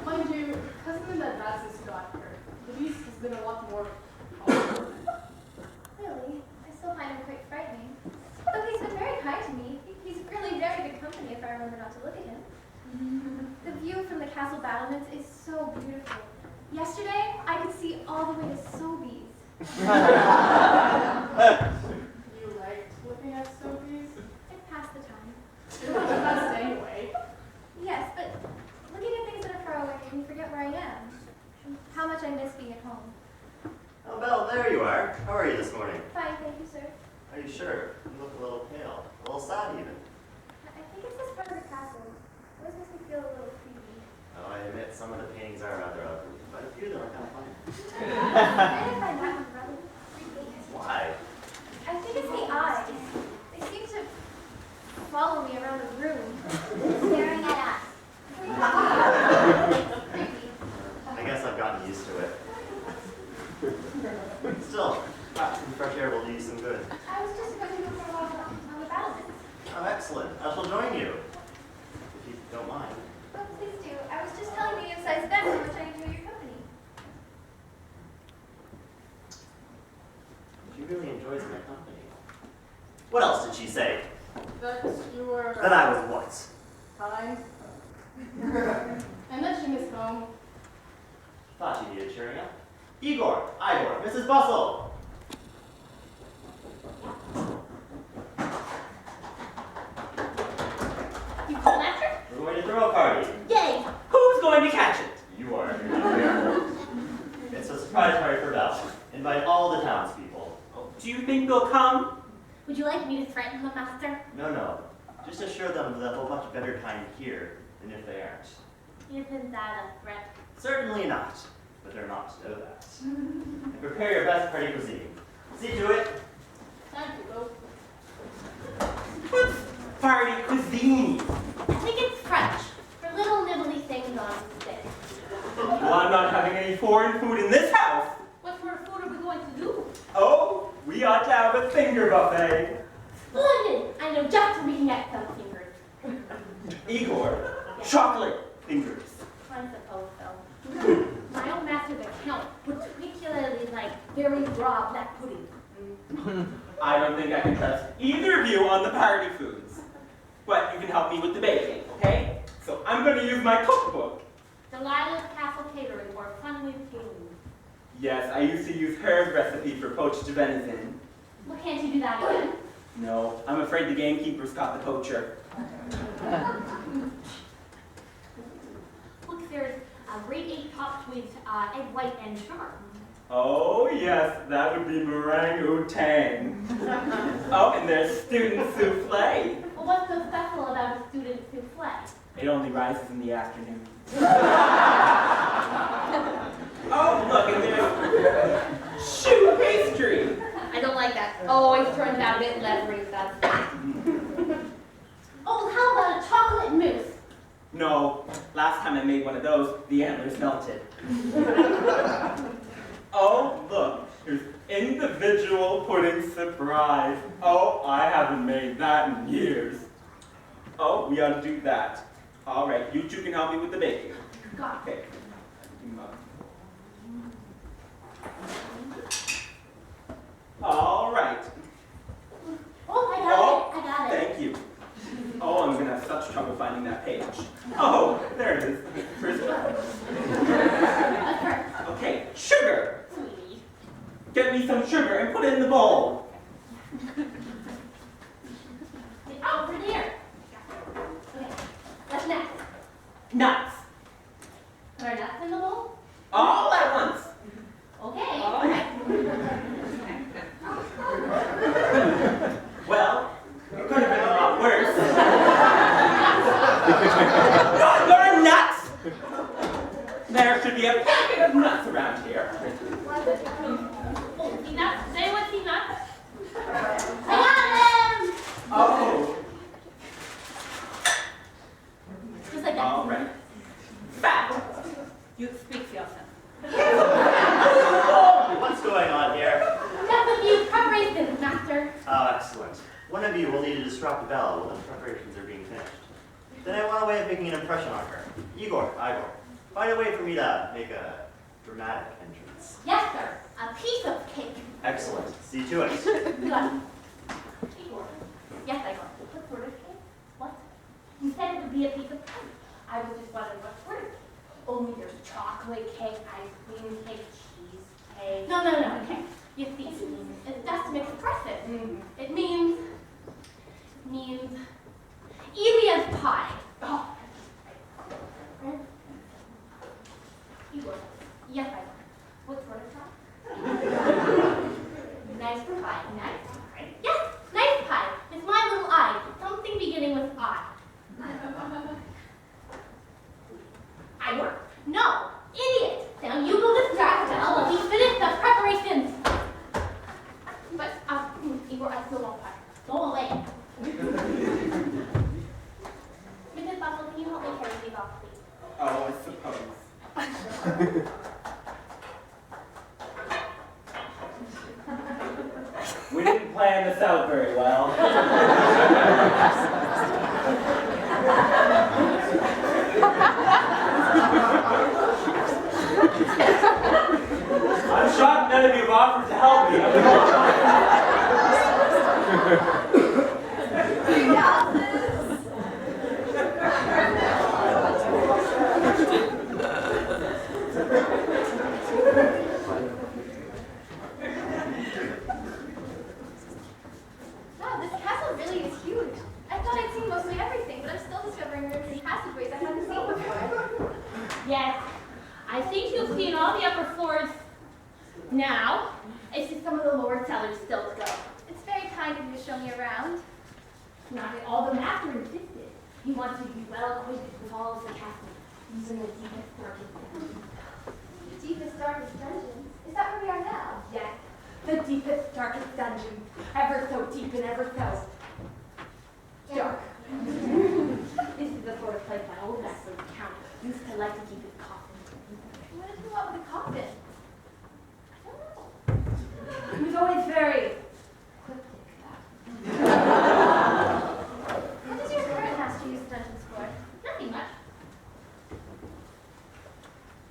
Mind you, it hasn't been that bad since you got here. The beast has been a lot more calm. Really? I still find him quite frightening. Though he's been very kind to me. He's really very good company if I remember not to look at him. The view from the castle battlements is so beautiful. Yesterday, I could see all the way to Sobeys. You liked looking at Sophie's? It passed the time. It was the best anyway. Yes, but looking at things that are far away made me forget where I am. And how much I miss being at home. Oh, Belle, there you are. How are you this morning? Fine, thank you, sir. Are you sure? You look a little pale. A little sad, even. I think it's this part of the castle. It always makes me feel a little creepy. Oh, I admit, some of the paintings are rather ugly, but a few of them are kind of funny. I didn't find that one rather creepy. Why? I think it's the eyes. They seem to follow me around the room, staring at us. Creepy. I guess I've gotten used to it. Still, perhaps some fresh air will do you some good. I was just going to go for a walk on the battlements. Oh, excellent. I shall join you, if you don't mind. Oh, please do. I was just telling the insides then how much I enjoy your company. She really enjoys my company. What else did she say? That you were That I was what? kind. And that she missed home. Thought she needed cheering up. Igor, Mrs. Bustle. You called after? We're going to throw a party. Yay! Who's going to catch it? You are. It's a surprise party for Belle. Invite all the townspeople. Oh, do you think they'll come? Would you like me to threaten the master? No. Just assure them that they'll much better time here than if they aren't. Isn't that a threat? Certainly not, but they're not to know that. And prepare your best party cuisine. See to it. Thank you, Will. What's party cuisine? I think it's French, for little nibbly things on stick. Well, I'm not having any foreign food in this house. What sort of food are we going to do? Oh, we ought to have a finger buffet. Splendid! I know just where we can get some fingers. Igor, chocolate fingers. I suppose so. My own master, the Count, would particularly like very raw black pudding. I don't think I can trust either of you on the party foods. But you can help me with the baking, okay? So I'm going to use my cookbook. Delilah's Castle Catering, or Fun with Kings. Yes, I used to use her recipe for poached venison. Well, can't you do that again? No, I'm afraid the gamekeepers caught the poacher. Look, there's a great egg topped with egg white and sugar. Oh, yes, that would be meringue-o-tang. Oh, and there's student souffle. Well, what's so special about a student souffle? It only rises in the afternoon. Oh, look, and there's shoe pastry. I don't like that. Always turns out a bit leathery stuff. Oh, how about a chocolate mousse? No, last time I made one of those, the antlers melted. Oh, look, here's individual pudding surprise. Oh, I haven't made that in years. Oh, we ought to do that. All right, you two can help me with the baking. Got it. Okay. All right. Oh, I got it. Thank you. Oh, I'm going to have such trouble finding that page. Oh, there it is. First okay, sugar. Sweetie. Get me some sugar and put it in the bowl. Over there. Okay, what's next? Nuts. Put our nuts in the bowl? All at once. Okay. Well, it could have been a lot worse. No, there are nuts! There should be a packet of nuts around here. Oh, see nuts? Does anyone see nuts? I got them! Oh. Fact. You speak for yourself. What's going on here? Just a few preparations, master. Oh, excellent. One of you will need to disrupt the bell while the preparations are being finished. Then I want a way of making an impression on her. Igor, find a way for me to make a dramatic entrance. Yes, sir. A piece of cake. Excellent. See to it. Good. Igor. Yes, I got it. What sort of cake? What? You said it would be a piece of cake. I was just wondering what sort of cake. Only there's chocolate cake, ice cream cake, cheese cake. No. Okay. You see, it just makes expressive. It means Elia's pie. Oh. Igor. Yes, I know. What sort of pie? Nice pie. Nice pie. Yes, nice pie. It's my little eye. Something beginning with I. I work. No, idiot. Now you go distract Belle while we finish the preparations. But, Igor, I still want pie. Go away. Mrs. Buckle, can you help me carry these off, please? Oh, I suppose. We didn't plan this out very well. I'm shocked none of you have offered to help me. Wow, this castle really is huge. I thought I'd seen mostly everything, but I'm still discovering rooms and passageways I hadn't seen before. Yes, I think you've seen all the upper floors now. It's just some of the lower cellars still to go. It's very kind of you to show me around. Not at all the master insisted. He wants you to be well acquainted with all of the castle, even the deepest, darkest dungeons. The deepest, darkest dungeons. Is that where we are now? Yes, the deepest, darkest dungeons, ever so deep and ever so dark. This is the sort of place my old master, the count, used to like to keep his coffin. What did you want with a coffin? I don't know. He was always very cryptic. What does your current master use dungeons for? Nothing much.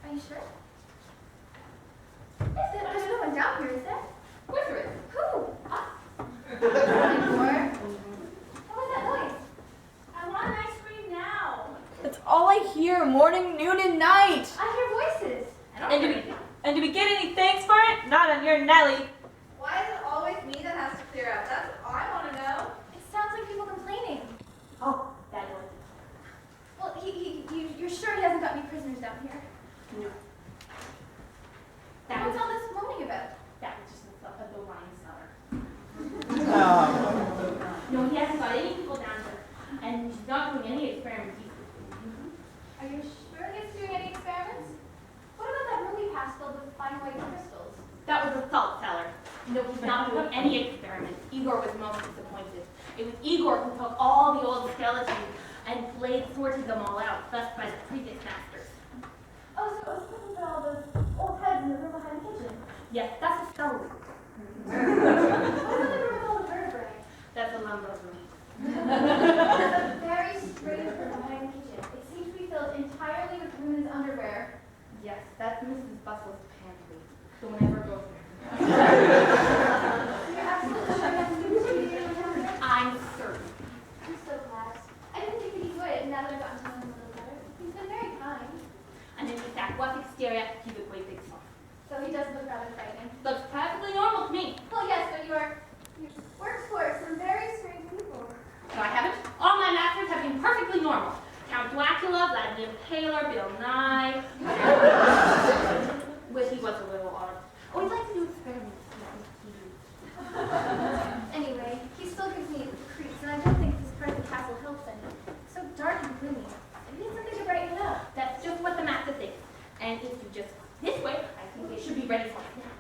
Are you sure? There's no one down here, is there? Of course there is. Who? Us. What was that noise? I want ice cream now. That's all I hear morning, noon, and night. I hear voices. And do we get any thanks for it? Not on your Nelly. Why is it always me that has to clear up? That's what I want to know. It sounds like people complaining. Oh, that noise. Well, you're sure he hasn't got any prisoners down here? No. What's all this moaning about? That was just the wine cellar. Oh. No, he hasn't got any people down here, and he's not doing any experiments either. Are you sure he isn't doing any experiments? What about that room we passed filled with fine white crystals? That was a salt cellar. No, he's not doing any experiments. Igor was most disappointed. It was Igor who took all the old skeletons and sorted them all out, thus by the previous masters. Oh, so it was looking for all those old heads in the room behind the kitchen. Yes, that's a cellar. What about the room with all the vertebrae? That's a lumber room. There's a very strange room behind the kitchen. It seems to be filled entirely with women's underwear. Yes, that's Mrs. Bustle's pantry. So whenever it goes there. You're absolutely sure that's the room. I'm certain. I'm so glad. I didn't think that he would, now that I've gotten to know him a little better. He's been very kind. Underneath that rough exterior, he's a great big son. So he does look rather frightening. Looks perfectly normal to me. Well, yes, but you worked for some very strange people. No, I haven't. All my masters have been perfectly normal. Count Dracula, Vladimir the Tailor, Bill Nye. Well, he was a little odd. Oh, he'd like to do experiments. Anyway, he still gives me creeps, and I don't think this part of the castle helps any. It's so dark and gloomy. It needs something to brighten it up. That's just what the master thinks. And if you just this way, I think they should be ready for it now.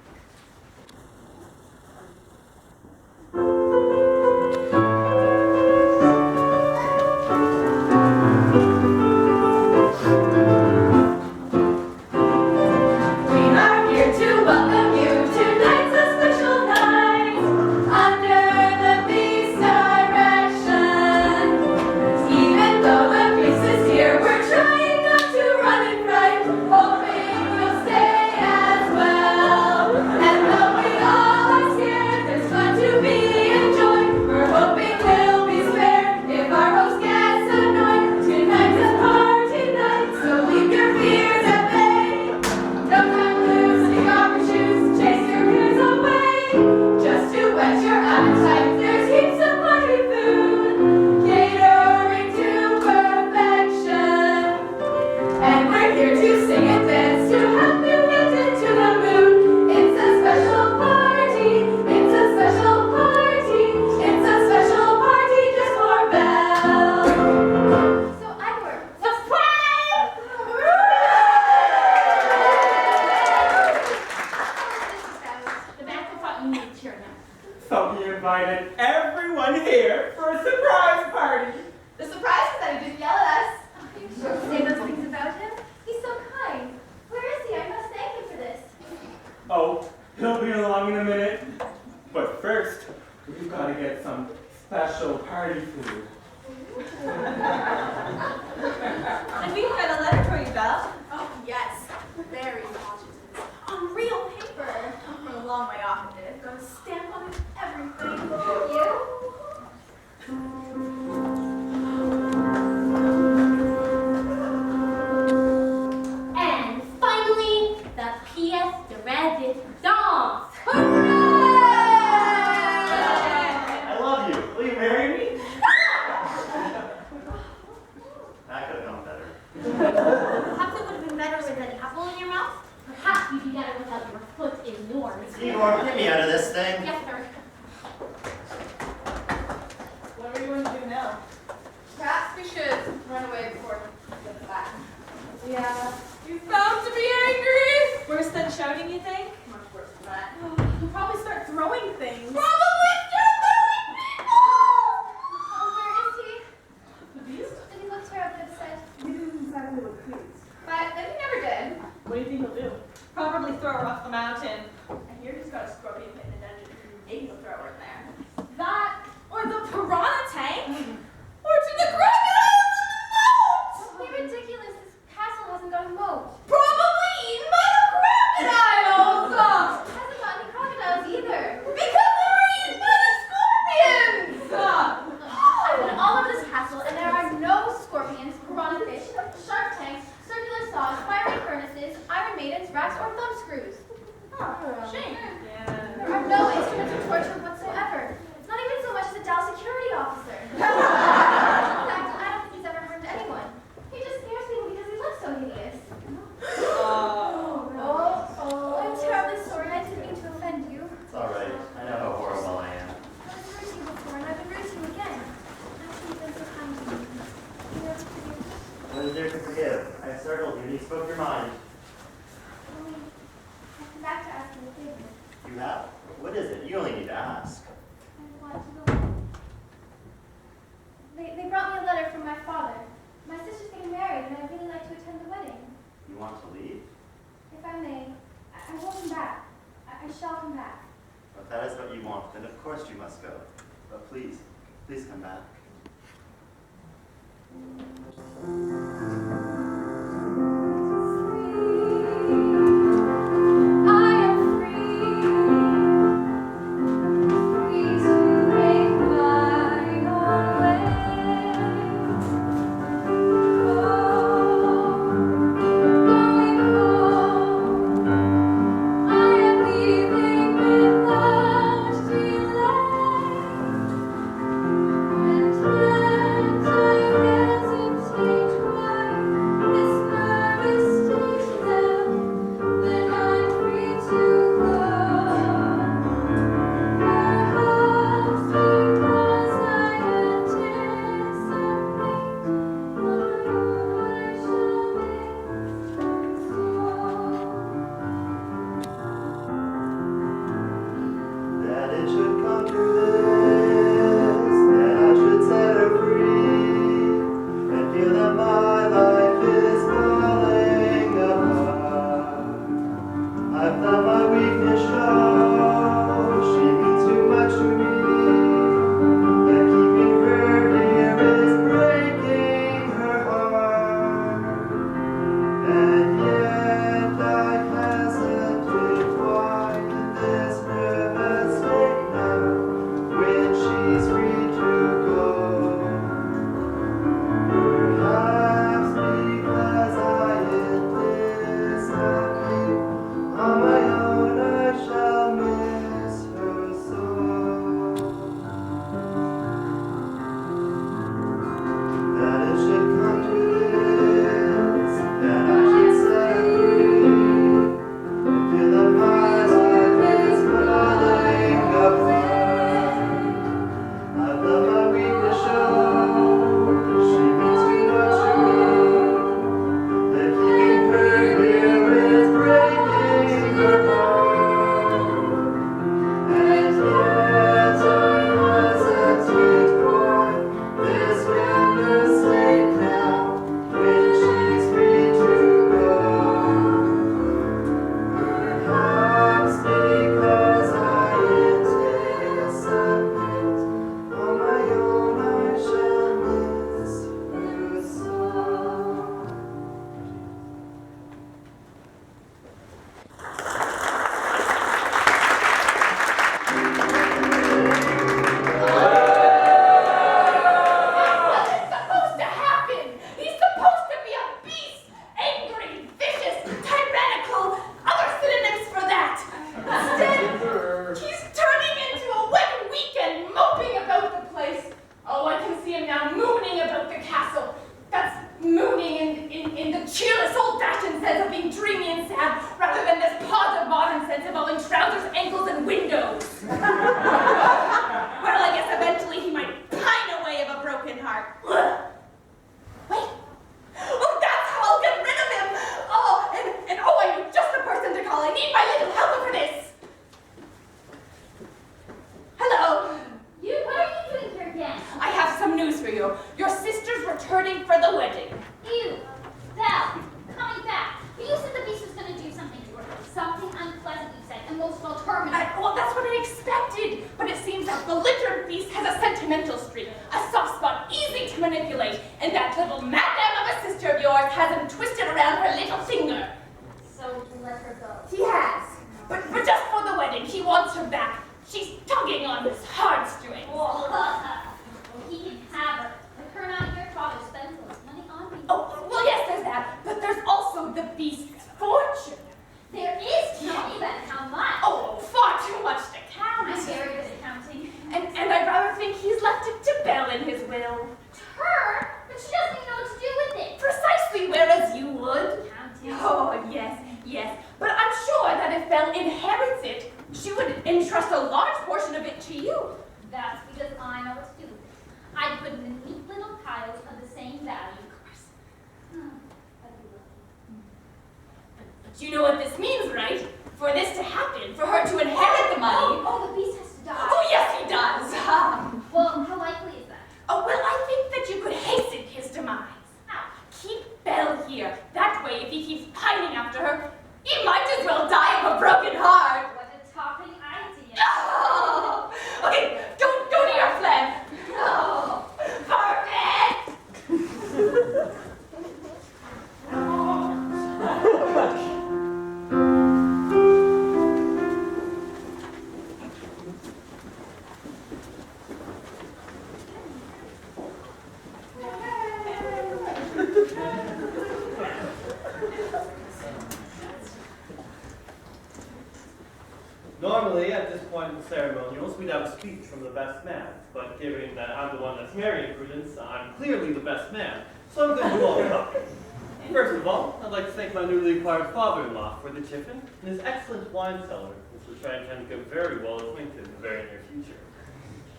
probably throw her off the mountain. I hear he's got a scorpion pit in the dungeon. Maybe he'll throw her in there. That, or the piranha tank, or to the crocodiles in the moat! Don't be ridiculous. This castle hasn't got a moat. Probably eaten by the crocodiles! It hasn't got any crocodiles either. Because they were eaten by the scorpions! I've been all over this castle, and there are no scorpions, piranha fish, shark tanks, circular saws, fiery furnaces, iron maidens, rats, or thumb screws. Shame. There are no instruments of torture whatsoever. It's not even so much as a Dalhousie security officer. In fact, I don't think he's ever harmed anyone. He just scares people because he looks so hideous. I'm terribly sorry. I didn't mean to offend you. It's all right. I know how horrible I am. I was rude to you before, and I've been rude to you again. Actually, you've been so kind to me. You know to forgive. What is there to forgive? I startled you and you spoke your mind. Only, I've come back to ask you a favor. You have? What is it? You only need to ask. I want to go. They brought me a letter from my father. My sister's getting married, and I'd really like to attend the wedding. You want to leave? If I may, I will come back. I shall come back. If that is what you want, then of course you must go. But please, please come back. Ew. Val, coming back. You said the beast was going to do something to her. Something? terminal. Well, that's what I expected. But it seems that the littered beast has a sentimental streak, a soft spot easy to manipulate, and that little madam of a sister of yours has him twisted around her little finger. So let her go. He has. But just for the wedding, he wants her back. She's tugging on his heartstrings. Well, he can have her. Like her not your father spends all his money on me. Oh, well, yes, there's that. But there's also the beast's fortune. There is tell me then how much. Oh, far too much to count. I'm very good at counting. And I'd rather think he's left it to Belle in his will. Her? But she doesn't even know what to do with it. Precisely whereas you would. Counting. Oh, yes, yes. But I'm sure that if Belle inherits it, she would entrust a large portion of it to you. That's because I know what to do with it. I'd put it in neat little piles of the same value. Of course. That'd be lovely. But you know what this means, right? For this to happen, for her to inherit the money. Oh, the beast has to die. Oh, yes, he does. Well, how likely is that? Oh, well, I think that you could hasten his demise. How? Keep Belle here. That way, if he keeps pining after her, he might as well die of a broken heart. What a topping idea. Oh, okay, go to your plan. Oh, perfect. Normally, at this point in the ceremonials, we'd have a speech from the best man. But given that I'm the one that's marrying Prudence, I'm clearly the best man. So I'm going to do all the talking. First of all, I'd like to thank my newly acquired father-in-law for the tiffin and his excellent wine cellar, which I intend to get very well acquainted in the very near future.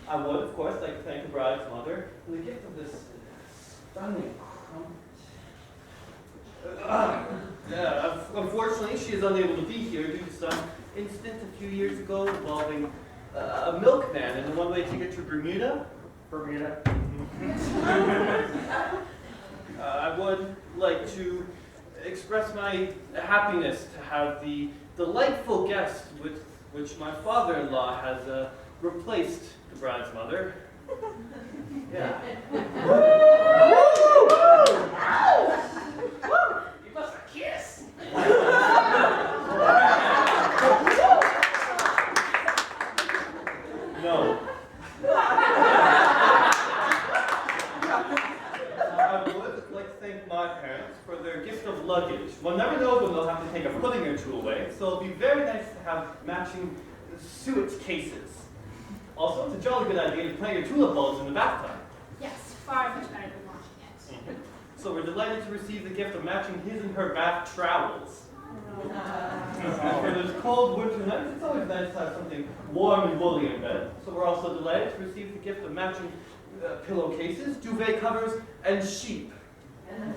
I would, of course, like to thank the bride's mother for the gift of this stunning crumpet. Unfortunately, she is unable to be here due to some incident a few years ago involving a milkman and a one-way ticket to Bermuda. Bermuda. I would like to express my happiness to have the delightful guest with which my father-in-law has replaced the bride's mother. Yeah. You must have kissed. No. I would like to thank my parents for their gift of luggage. One never knows when they'll have to take a pudding or two away, so it'll be very nice to have matching suet cases. Also, it's a jolly good idea to plant your tulip bulbs in the bathtub. Yes, far much better than washing it. So we're delighted to receive the gift of matching his and her bath trowels. For those cold winter nights, it's always nice to have something warm and woolly in bed. So we're also delighted to receive the gift of matching pillowcases, duvet covers, and sheep.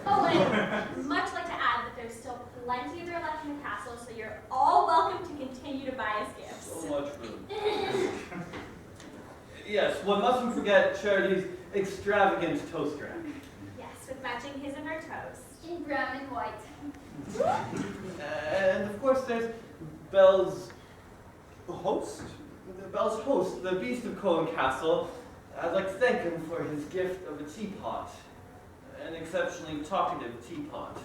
Oh, and I'd much like to add that there's still plenty of room left in the castle, so you're all welcome to continue to buy us gifts. So much room. Yes, one mustn't forget Charity's extravagant toast rack. Yes, with matching his and her toast. In brown and white. And of course there's Belle's host. Belle's host, the Beast of Cohen Castle. I'd like to thank him for his gift of a teapot. An exceptionally talkative teapot.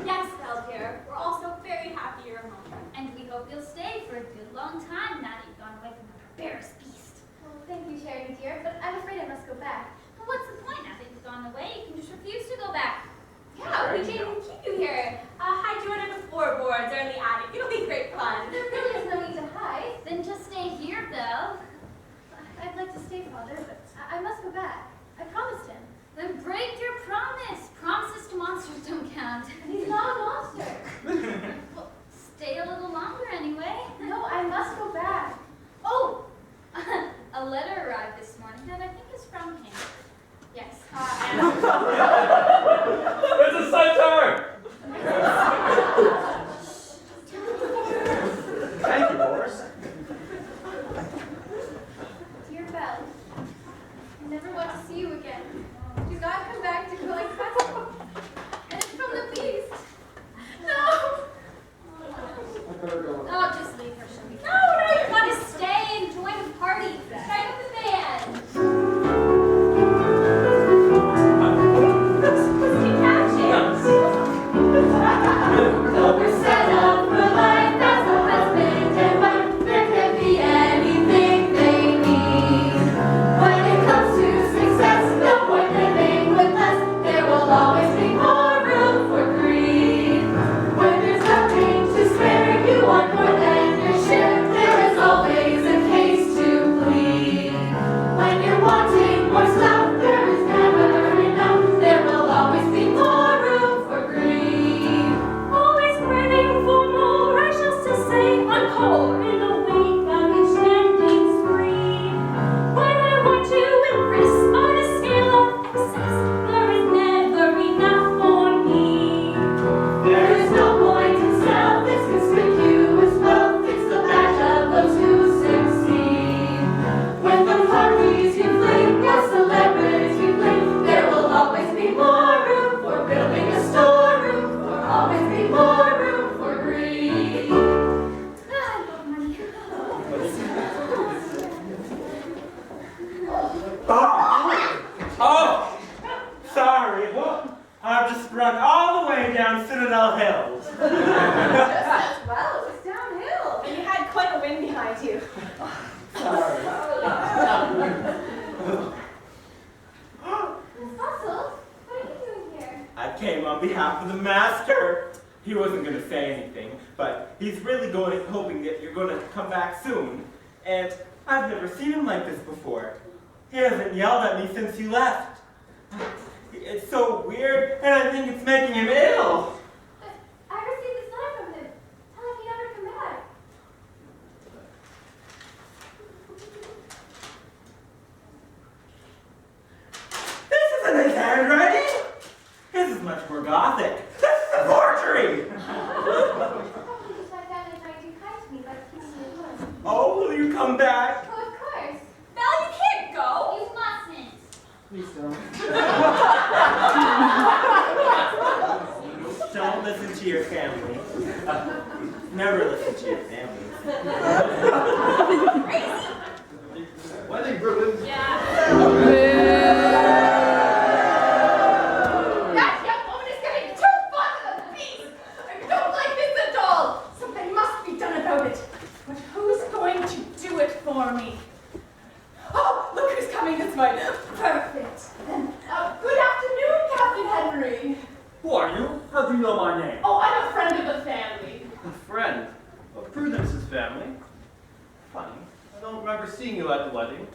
Yes, Belle dear, we're also very happy you're home. And we hope you'll stay for a good long time now that you've gone away from the barbarous beast. Well, thank you, Charity dear, but I'm afraid I must go back. Well, what's the point now that you've gone away? You can just refuse to go back. Yeah, we can't even keep you here. Hide you under the floorboards or in the attic. It'll be great fun. There really is no need to hide. Then just stay here, Belle. I'd like to stay, Father, but I must go back. I promised him. Then break your promise. Promises to monsters don't count. He's not a monster. Well, stay a little longer anyway. No, I must go back. Oh, a letter arrived this morning that I think is from him. Yes. It's a centaur! I've just run all the way down Citadel Hill. Just as well, it was downhill. And you had quite a wind behind you. Sorry. Miss Bustle, what are you doing here? I came on behalf of the master. He wasn't going to say anything, but he's really hoping that you're going to come back soon. And I've never seen him like this before. He hasn't yelled at me since you left. It's so weird, and I think it's making him ill. But I received this letter from him, telling me never to come back. This isn't his handwriting. His is much more gothic. This is a forgery. Probably just my family trying to be kind to me by keeping me alone. Oh, will you come back? Oh, of course. Val, you can't go. You mustn't. Please don't. Don't listen to your family. Never listen to your family. Wedding ribbons. Yeah. That young woman is getting too fond of the beast. I don't like this at all. Something must be done about it. But who's going to do it for me? Oh, look who's coming this way. Perfect. Then, good afternoon, Captain Henry. Who are you? How do you know my name? Oh, I'm a friend of the family. A friend of Prudence's family. Funny. I don't remember seeing you at the wedding.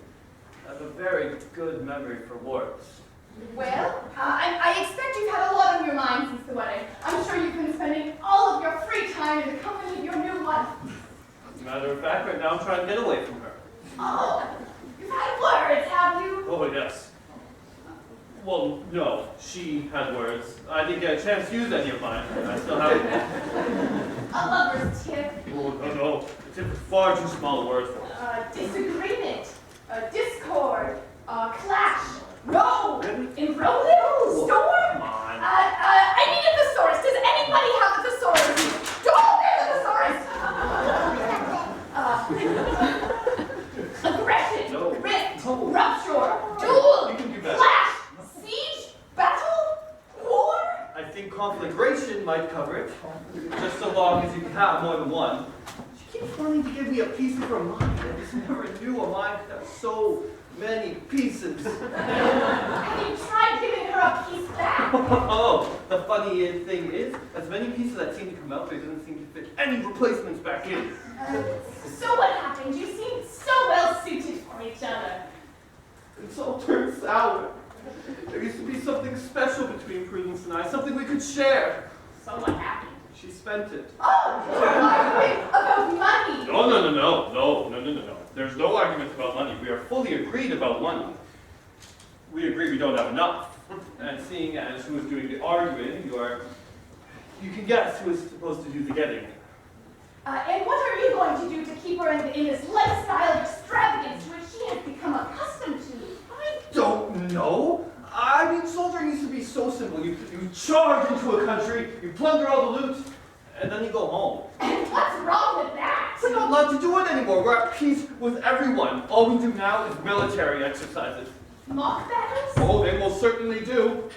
I have a very good memory for words. Well, I expect you've had a lot on your mind since the wedding. I'm sure you've been spending all of your free time in the company of your new wife. As a matter of fact, right now I'm trying to get away from her. Oh, you've had words, have you? Oh, yes. Well, no. She had words. I didn't get a chance to use any of mine. I still have A lover's tip, Oh, no. It's a far too small a word for it. disagreement, discord, clash, row, imbroglio, storm. Come on. I need a thesaurus. Does anybody have a thesaurus? Oh, there's a thesaurus. Aggression, No. rift, No. rupture, duel, You can do better. clash, siege, battle, war. I think conflagration might cover it. Just so long as you can have more than one. She keeps wanting to give me a piece of her mind. I just never knew a mind could have so many pieces. Have you tried giving her a piece back? Oh, the funny thing is, as many pieces that seem to come out, there doesn't seem to fit any replacements back in. So what happened? You seemed so well suited for each other. It's all turned sour. There used to be something special between Prudence and I, something we could share. So what happened? She spent it. Oh, you're arguing about money. No. There's no argument about money. We are fully agreed about money. We agree we don't have enough. And seeing as who is doing the arguing, you can guess who is supposed to do the getting. And what are you going to do to keep her in this lifestyle of extravagance to which she has become accustomed to? I don't know. I mean, soldiering used to be so simple. You charge into a country, you plunder all the loot, and then you go home. And what's wrong with that? We're not allowed to do it anymore. We're at peace with everyone. All we do now is military exercises. Mock battles? Oh, they most certainly do.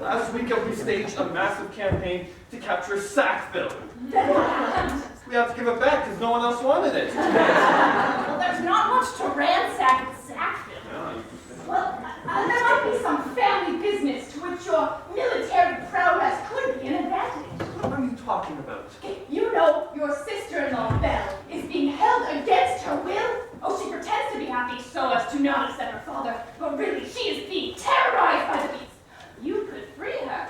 Last week we staged a massive campaign to capture Sackville. Then what happened? We have to give it back because no one else wanted it. Well, there's not much to ransack at Sackville. Yeah, Well, there might be some family business to which your military prowess could be an advantage. what are you talking about? You know your sister-in-law, Belle, is being held against her will. Oh, she pretends to be happy so as to not upset her father, but really she is being terrorized by the beast. You could free her.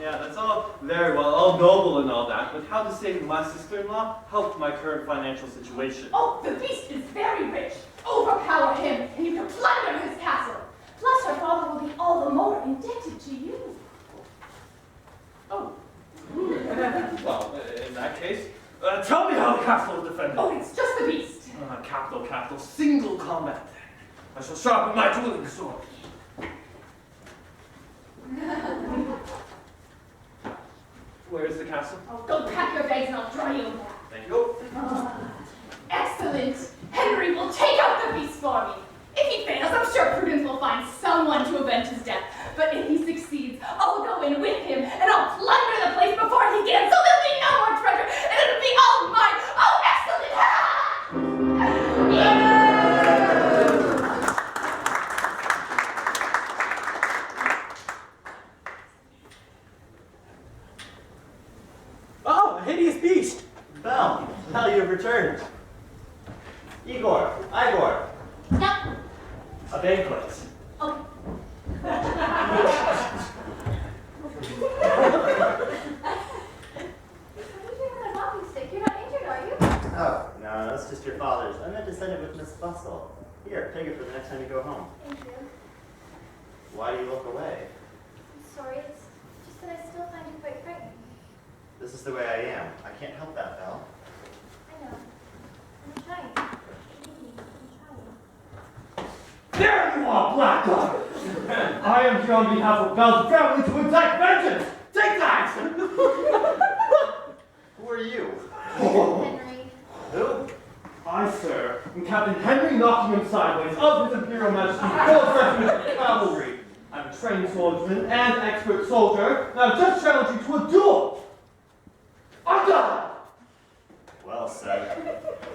Yeah, that's all very well, all noble and all that, but how does saving my sister-in-law help my current financial situation? Oh, the beast is very rich. Overpower him, and you can plunder his castle. Plus, her father will be all the more indebted to you. Oh. Well, in that case, tell me how the castle is defended. Oh, it's just the beast. Capital, single combat. I shall sharpen my dueling sword. Where is the castle? Oh, go pack your bags and I'll draw you back. Thank you. Excellent. Henry will take out the beast for me. If he fails, I'm sure Prudence will find someone to avenge his death. But if he succeeds, I'll go in How you've returned. Igor. No. A banquet. Oh. You're not injured, are you? Oh, no, that's just your father's. I meant to send it with Miss Bustle. Here, take it for the next time you go home. Thank you. Why do you look away? I'm sorry, it's just that I still find you quite frightening. This is the way I am. I can't help that, Belle. I know. I'm trying. There you are, blackguard! I am here on behalf of Belle's family to exact vengeance! Take that! Who are you? Henry. Who? I, sir, am Captain Henry Nottingham Sideways of His Imperial Majesty's 4th Regiment of Cavalry. I'm a trained swordsman and expert soldier, and I've just challenged you to a duel! I'm done! Well, sir,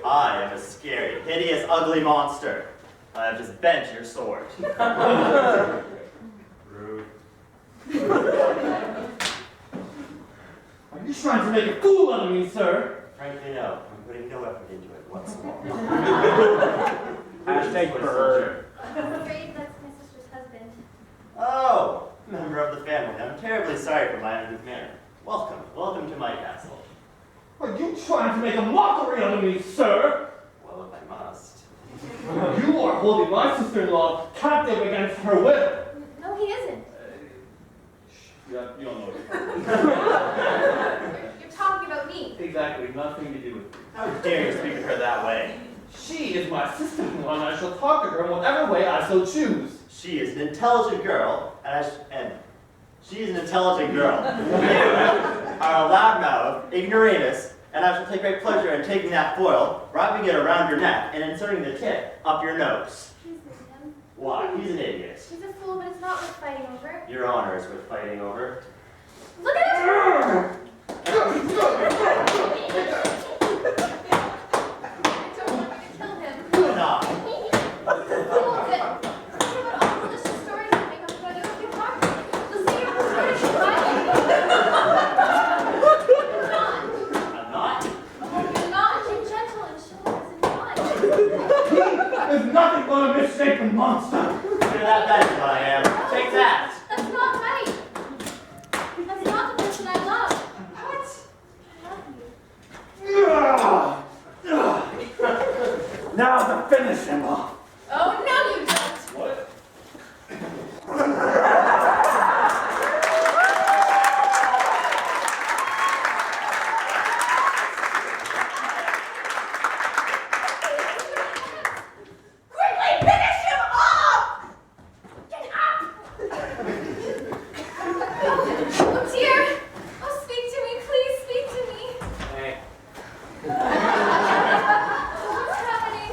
I am a scary, hideous, ugly monster. I have just bent your sword. Rude. Are you trying to make a fool out of me, sir? Frankly, no. I'm putting no effort into it whatsoever. Hashtag bird. I'm afraid that's my sister's husband. Oh, member of the family. I'm terribly sorry for my uncouth manner. Welcome to my castle. Are you trying to make a mockery out of me, sir? Well, if I must. You are holding my sister-in-law captive against her will. No, he isn't. You don't know. You're talking about me. Exactly, nothing to do with you. How dare you speak of her that way? She is my sister-in-law, and I shall talk to her in whatever way I so choose. She is an intelligent girl, and she is an intelligent girl. You are a loudmouth, ignoramus, and I shall take great pleasure in taking that foil, wrapping it around your neck, and inserting the tip up your nose. Please listen to him. Why? He's an idiot. He's a fool, but it's not worth fighting over. Your honor is worth fighting over. Look at him! I don't want you to kill him. Do not. Fools, think about all the delicious stories that make up about you if you harm him. They'll say you're perverted and violent. You're not. I'm not. Oh, you're not. You're gentle and chivalrous and kind. He is nothing but a misshapen monster. Consider that is what I am. Take that. That's not right. That's not the person I love. What? I love you. Now to finish him off. Oh, no, you don't. What? Quickly finish him off! Get up! Oh, dear. Oh, speak to me. Please speak to me. Hey. What's happening?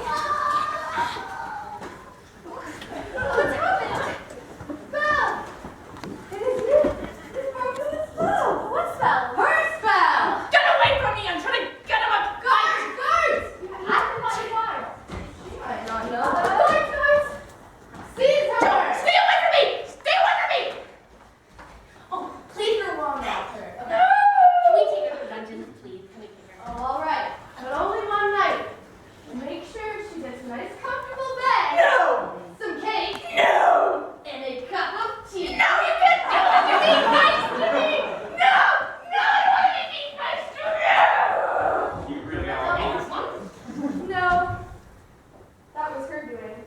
What's happened? Belle! It is you. It's Margaret's spell. What spell? Her spell! Get away from me! I'm trying to get him up! Guards! Guards! I've been watching water. She might not know that. Guards! Seize her! Stay away from me! Stay away from me! Oh, please go along now, sir. Okay. No! Can we take her to the dungeon, please? Can we take her? All right, but only one night. Make sure she gets a nice, comfortable bed. No! Some cake. No! And a cup of tea. No, you can't do it! You're being nice to me! No! No, I want to be being nice to you! You really are. No, that was her doing.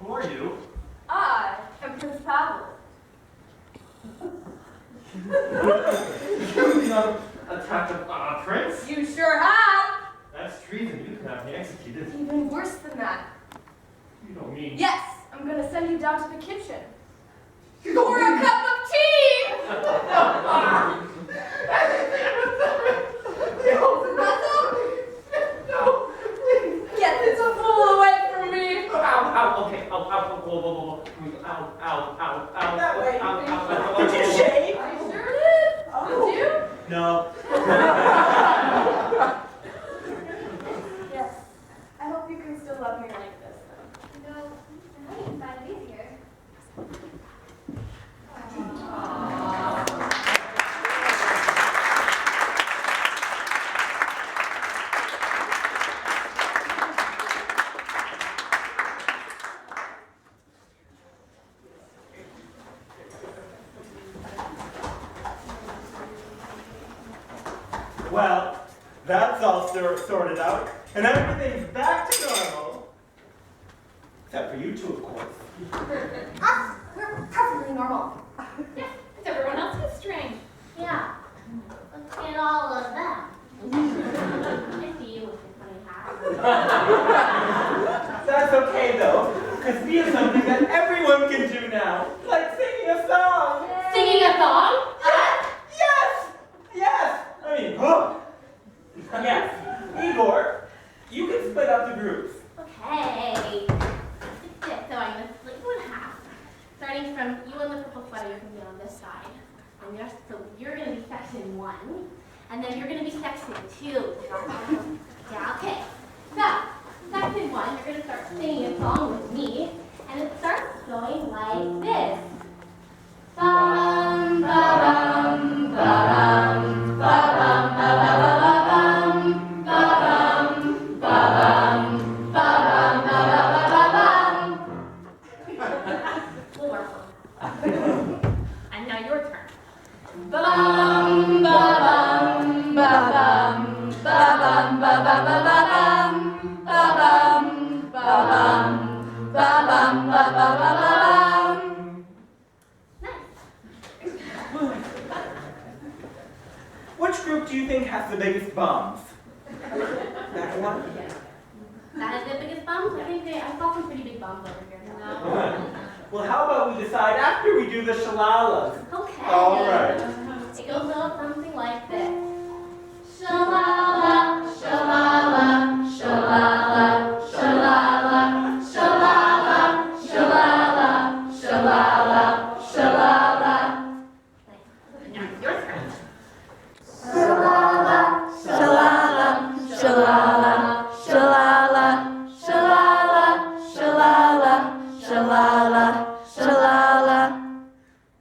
Who are you? I am Prince Pavel. You know, attack a prince? You sure have! That's treason. You can have me executed. Even worse than that. You don't mean. Yes, I'm gonna send you down to the kitchen. You don't For a mean. cup of tea! No, please. Get this fool away from me! Ow, okay. Ow, whoa. Ow. That way. Ow. Did you shave? I sure did! Oh. Did you? No. Yes. I hope you can still love me like this, though. No, I know you can find it easier. Well, that's all sorted out, and everything's back to normal. Except for you two, of course. Us, we're perfectly normal. Yeah, everyone else is strange. Yeah. Look at all of them. I see you with your funny hat. That's okay, though, because we have something that everyone can do now, like singing a song. Singing a song? Yes! Yes! I mean, oh! Yes. Igor, you can split up the groups. Okay. So I'm going to split you in half. Starting from you in the purple sweater, you're going to be on this side. And you're going to be section 1. And then you're going to be section 2. Yeah, okay. So, section 1, you're going to start singing a song with me. And it starts going like this. Bum, ba-dum, ba-dum, ba-dum, ba-ba-ba-bum, ba-dum, ba-dum, ba-dum, ba-ba-ba-ba-bum. We'll work on it. And now your turn. Bum, ba-bum, ba-bum, ba-bum, ba-ba-ba-ba-bum, ba-bum, ba-bum, ba-bum, ba-ba-ba-ba-bum. Which group do you think has the biggest bums? That one? That is the biggest bums? I saw some pretty big bums over here. No. Well, how about we decide after we do the shalalas? Okay. All right. It goes out something like this. Shalala, shalala, shalala, shalala, shalala, shalala, shalala, shalala. Now your turn. Shalala, shalala, shalala, shalala, shalala, shalala, shalala, shalala.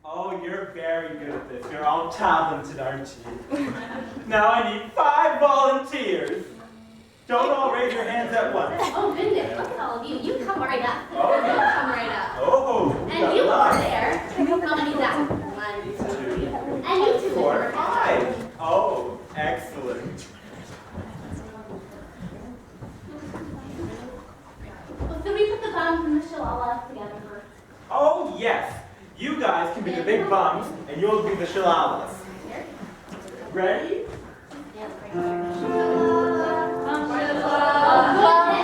Oh, you're very good at this. You're all talented, aren't you? Now I need 5 volunteers. Don't all raise your hands at once. Oh goodness, look at all of you. You come right up. Okay. You come right up. Oh, And you over there. How many is that? 1, 2, 3. And you 2 4, over 5. Oh, excellent. Well, so we put the bums and the shalalas together first. Oh, yes. You guys can be the big bums, and you'll be the shalalas. Here. Ready? Yes, right here. Oh goodness,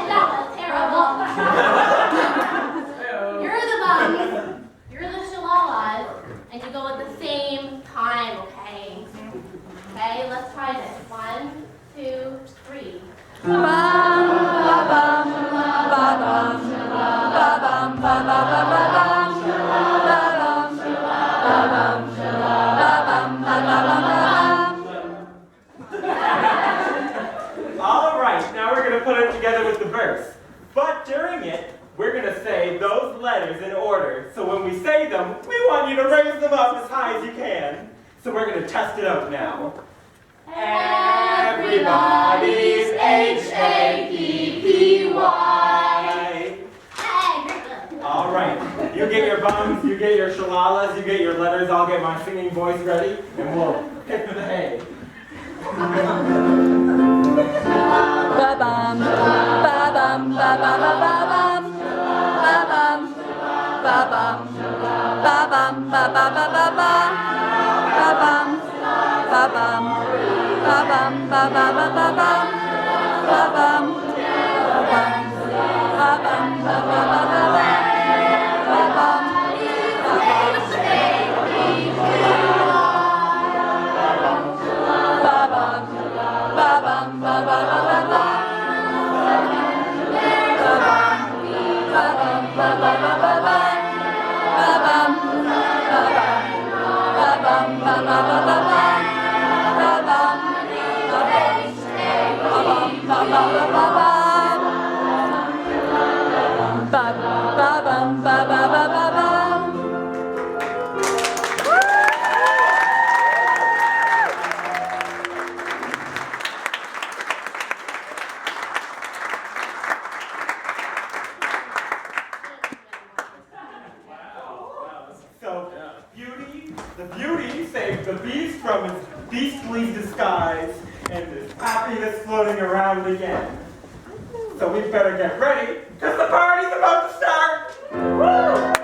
that was terrible. You're the bums. You're the shalalas. And you go at the same time, okay? Okay, let's try this. 1, 2, 3. All right, now we're going to put it together with the verse. But during it, we're going to say those letters in order. So when we say them, we want you to raise them up as high as you can. So we're going to test it out now. Everybody's H-A-P-P-Y. All right, you get your bums, you get your shalalas, you get your letters, I'll get my singing voice ready, and we'll hit for the hay. Ba-bum, ba-bum, ba-ba-ba-ba-bum, ba-bum, ba-bum, ba-bum, ba-ba-ba-ba-ba, ba-bum, ba-bum, ba-bum, ba-ba-ba-ba-bum, ba-bum, ba-bum, ba-ba-ba-ba-ba, ba-bum, So, Beauty, the beauty saved the beast from his beastly disguise. and there's happiness floating around again. So we better get ready, because the party's about to start! Woo!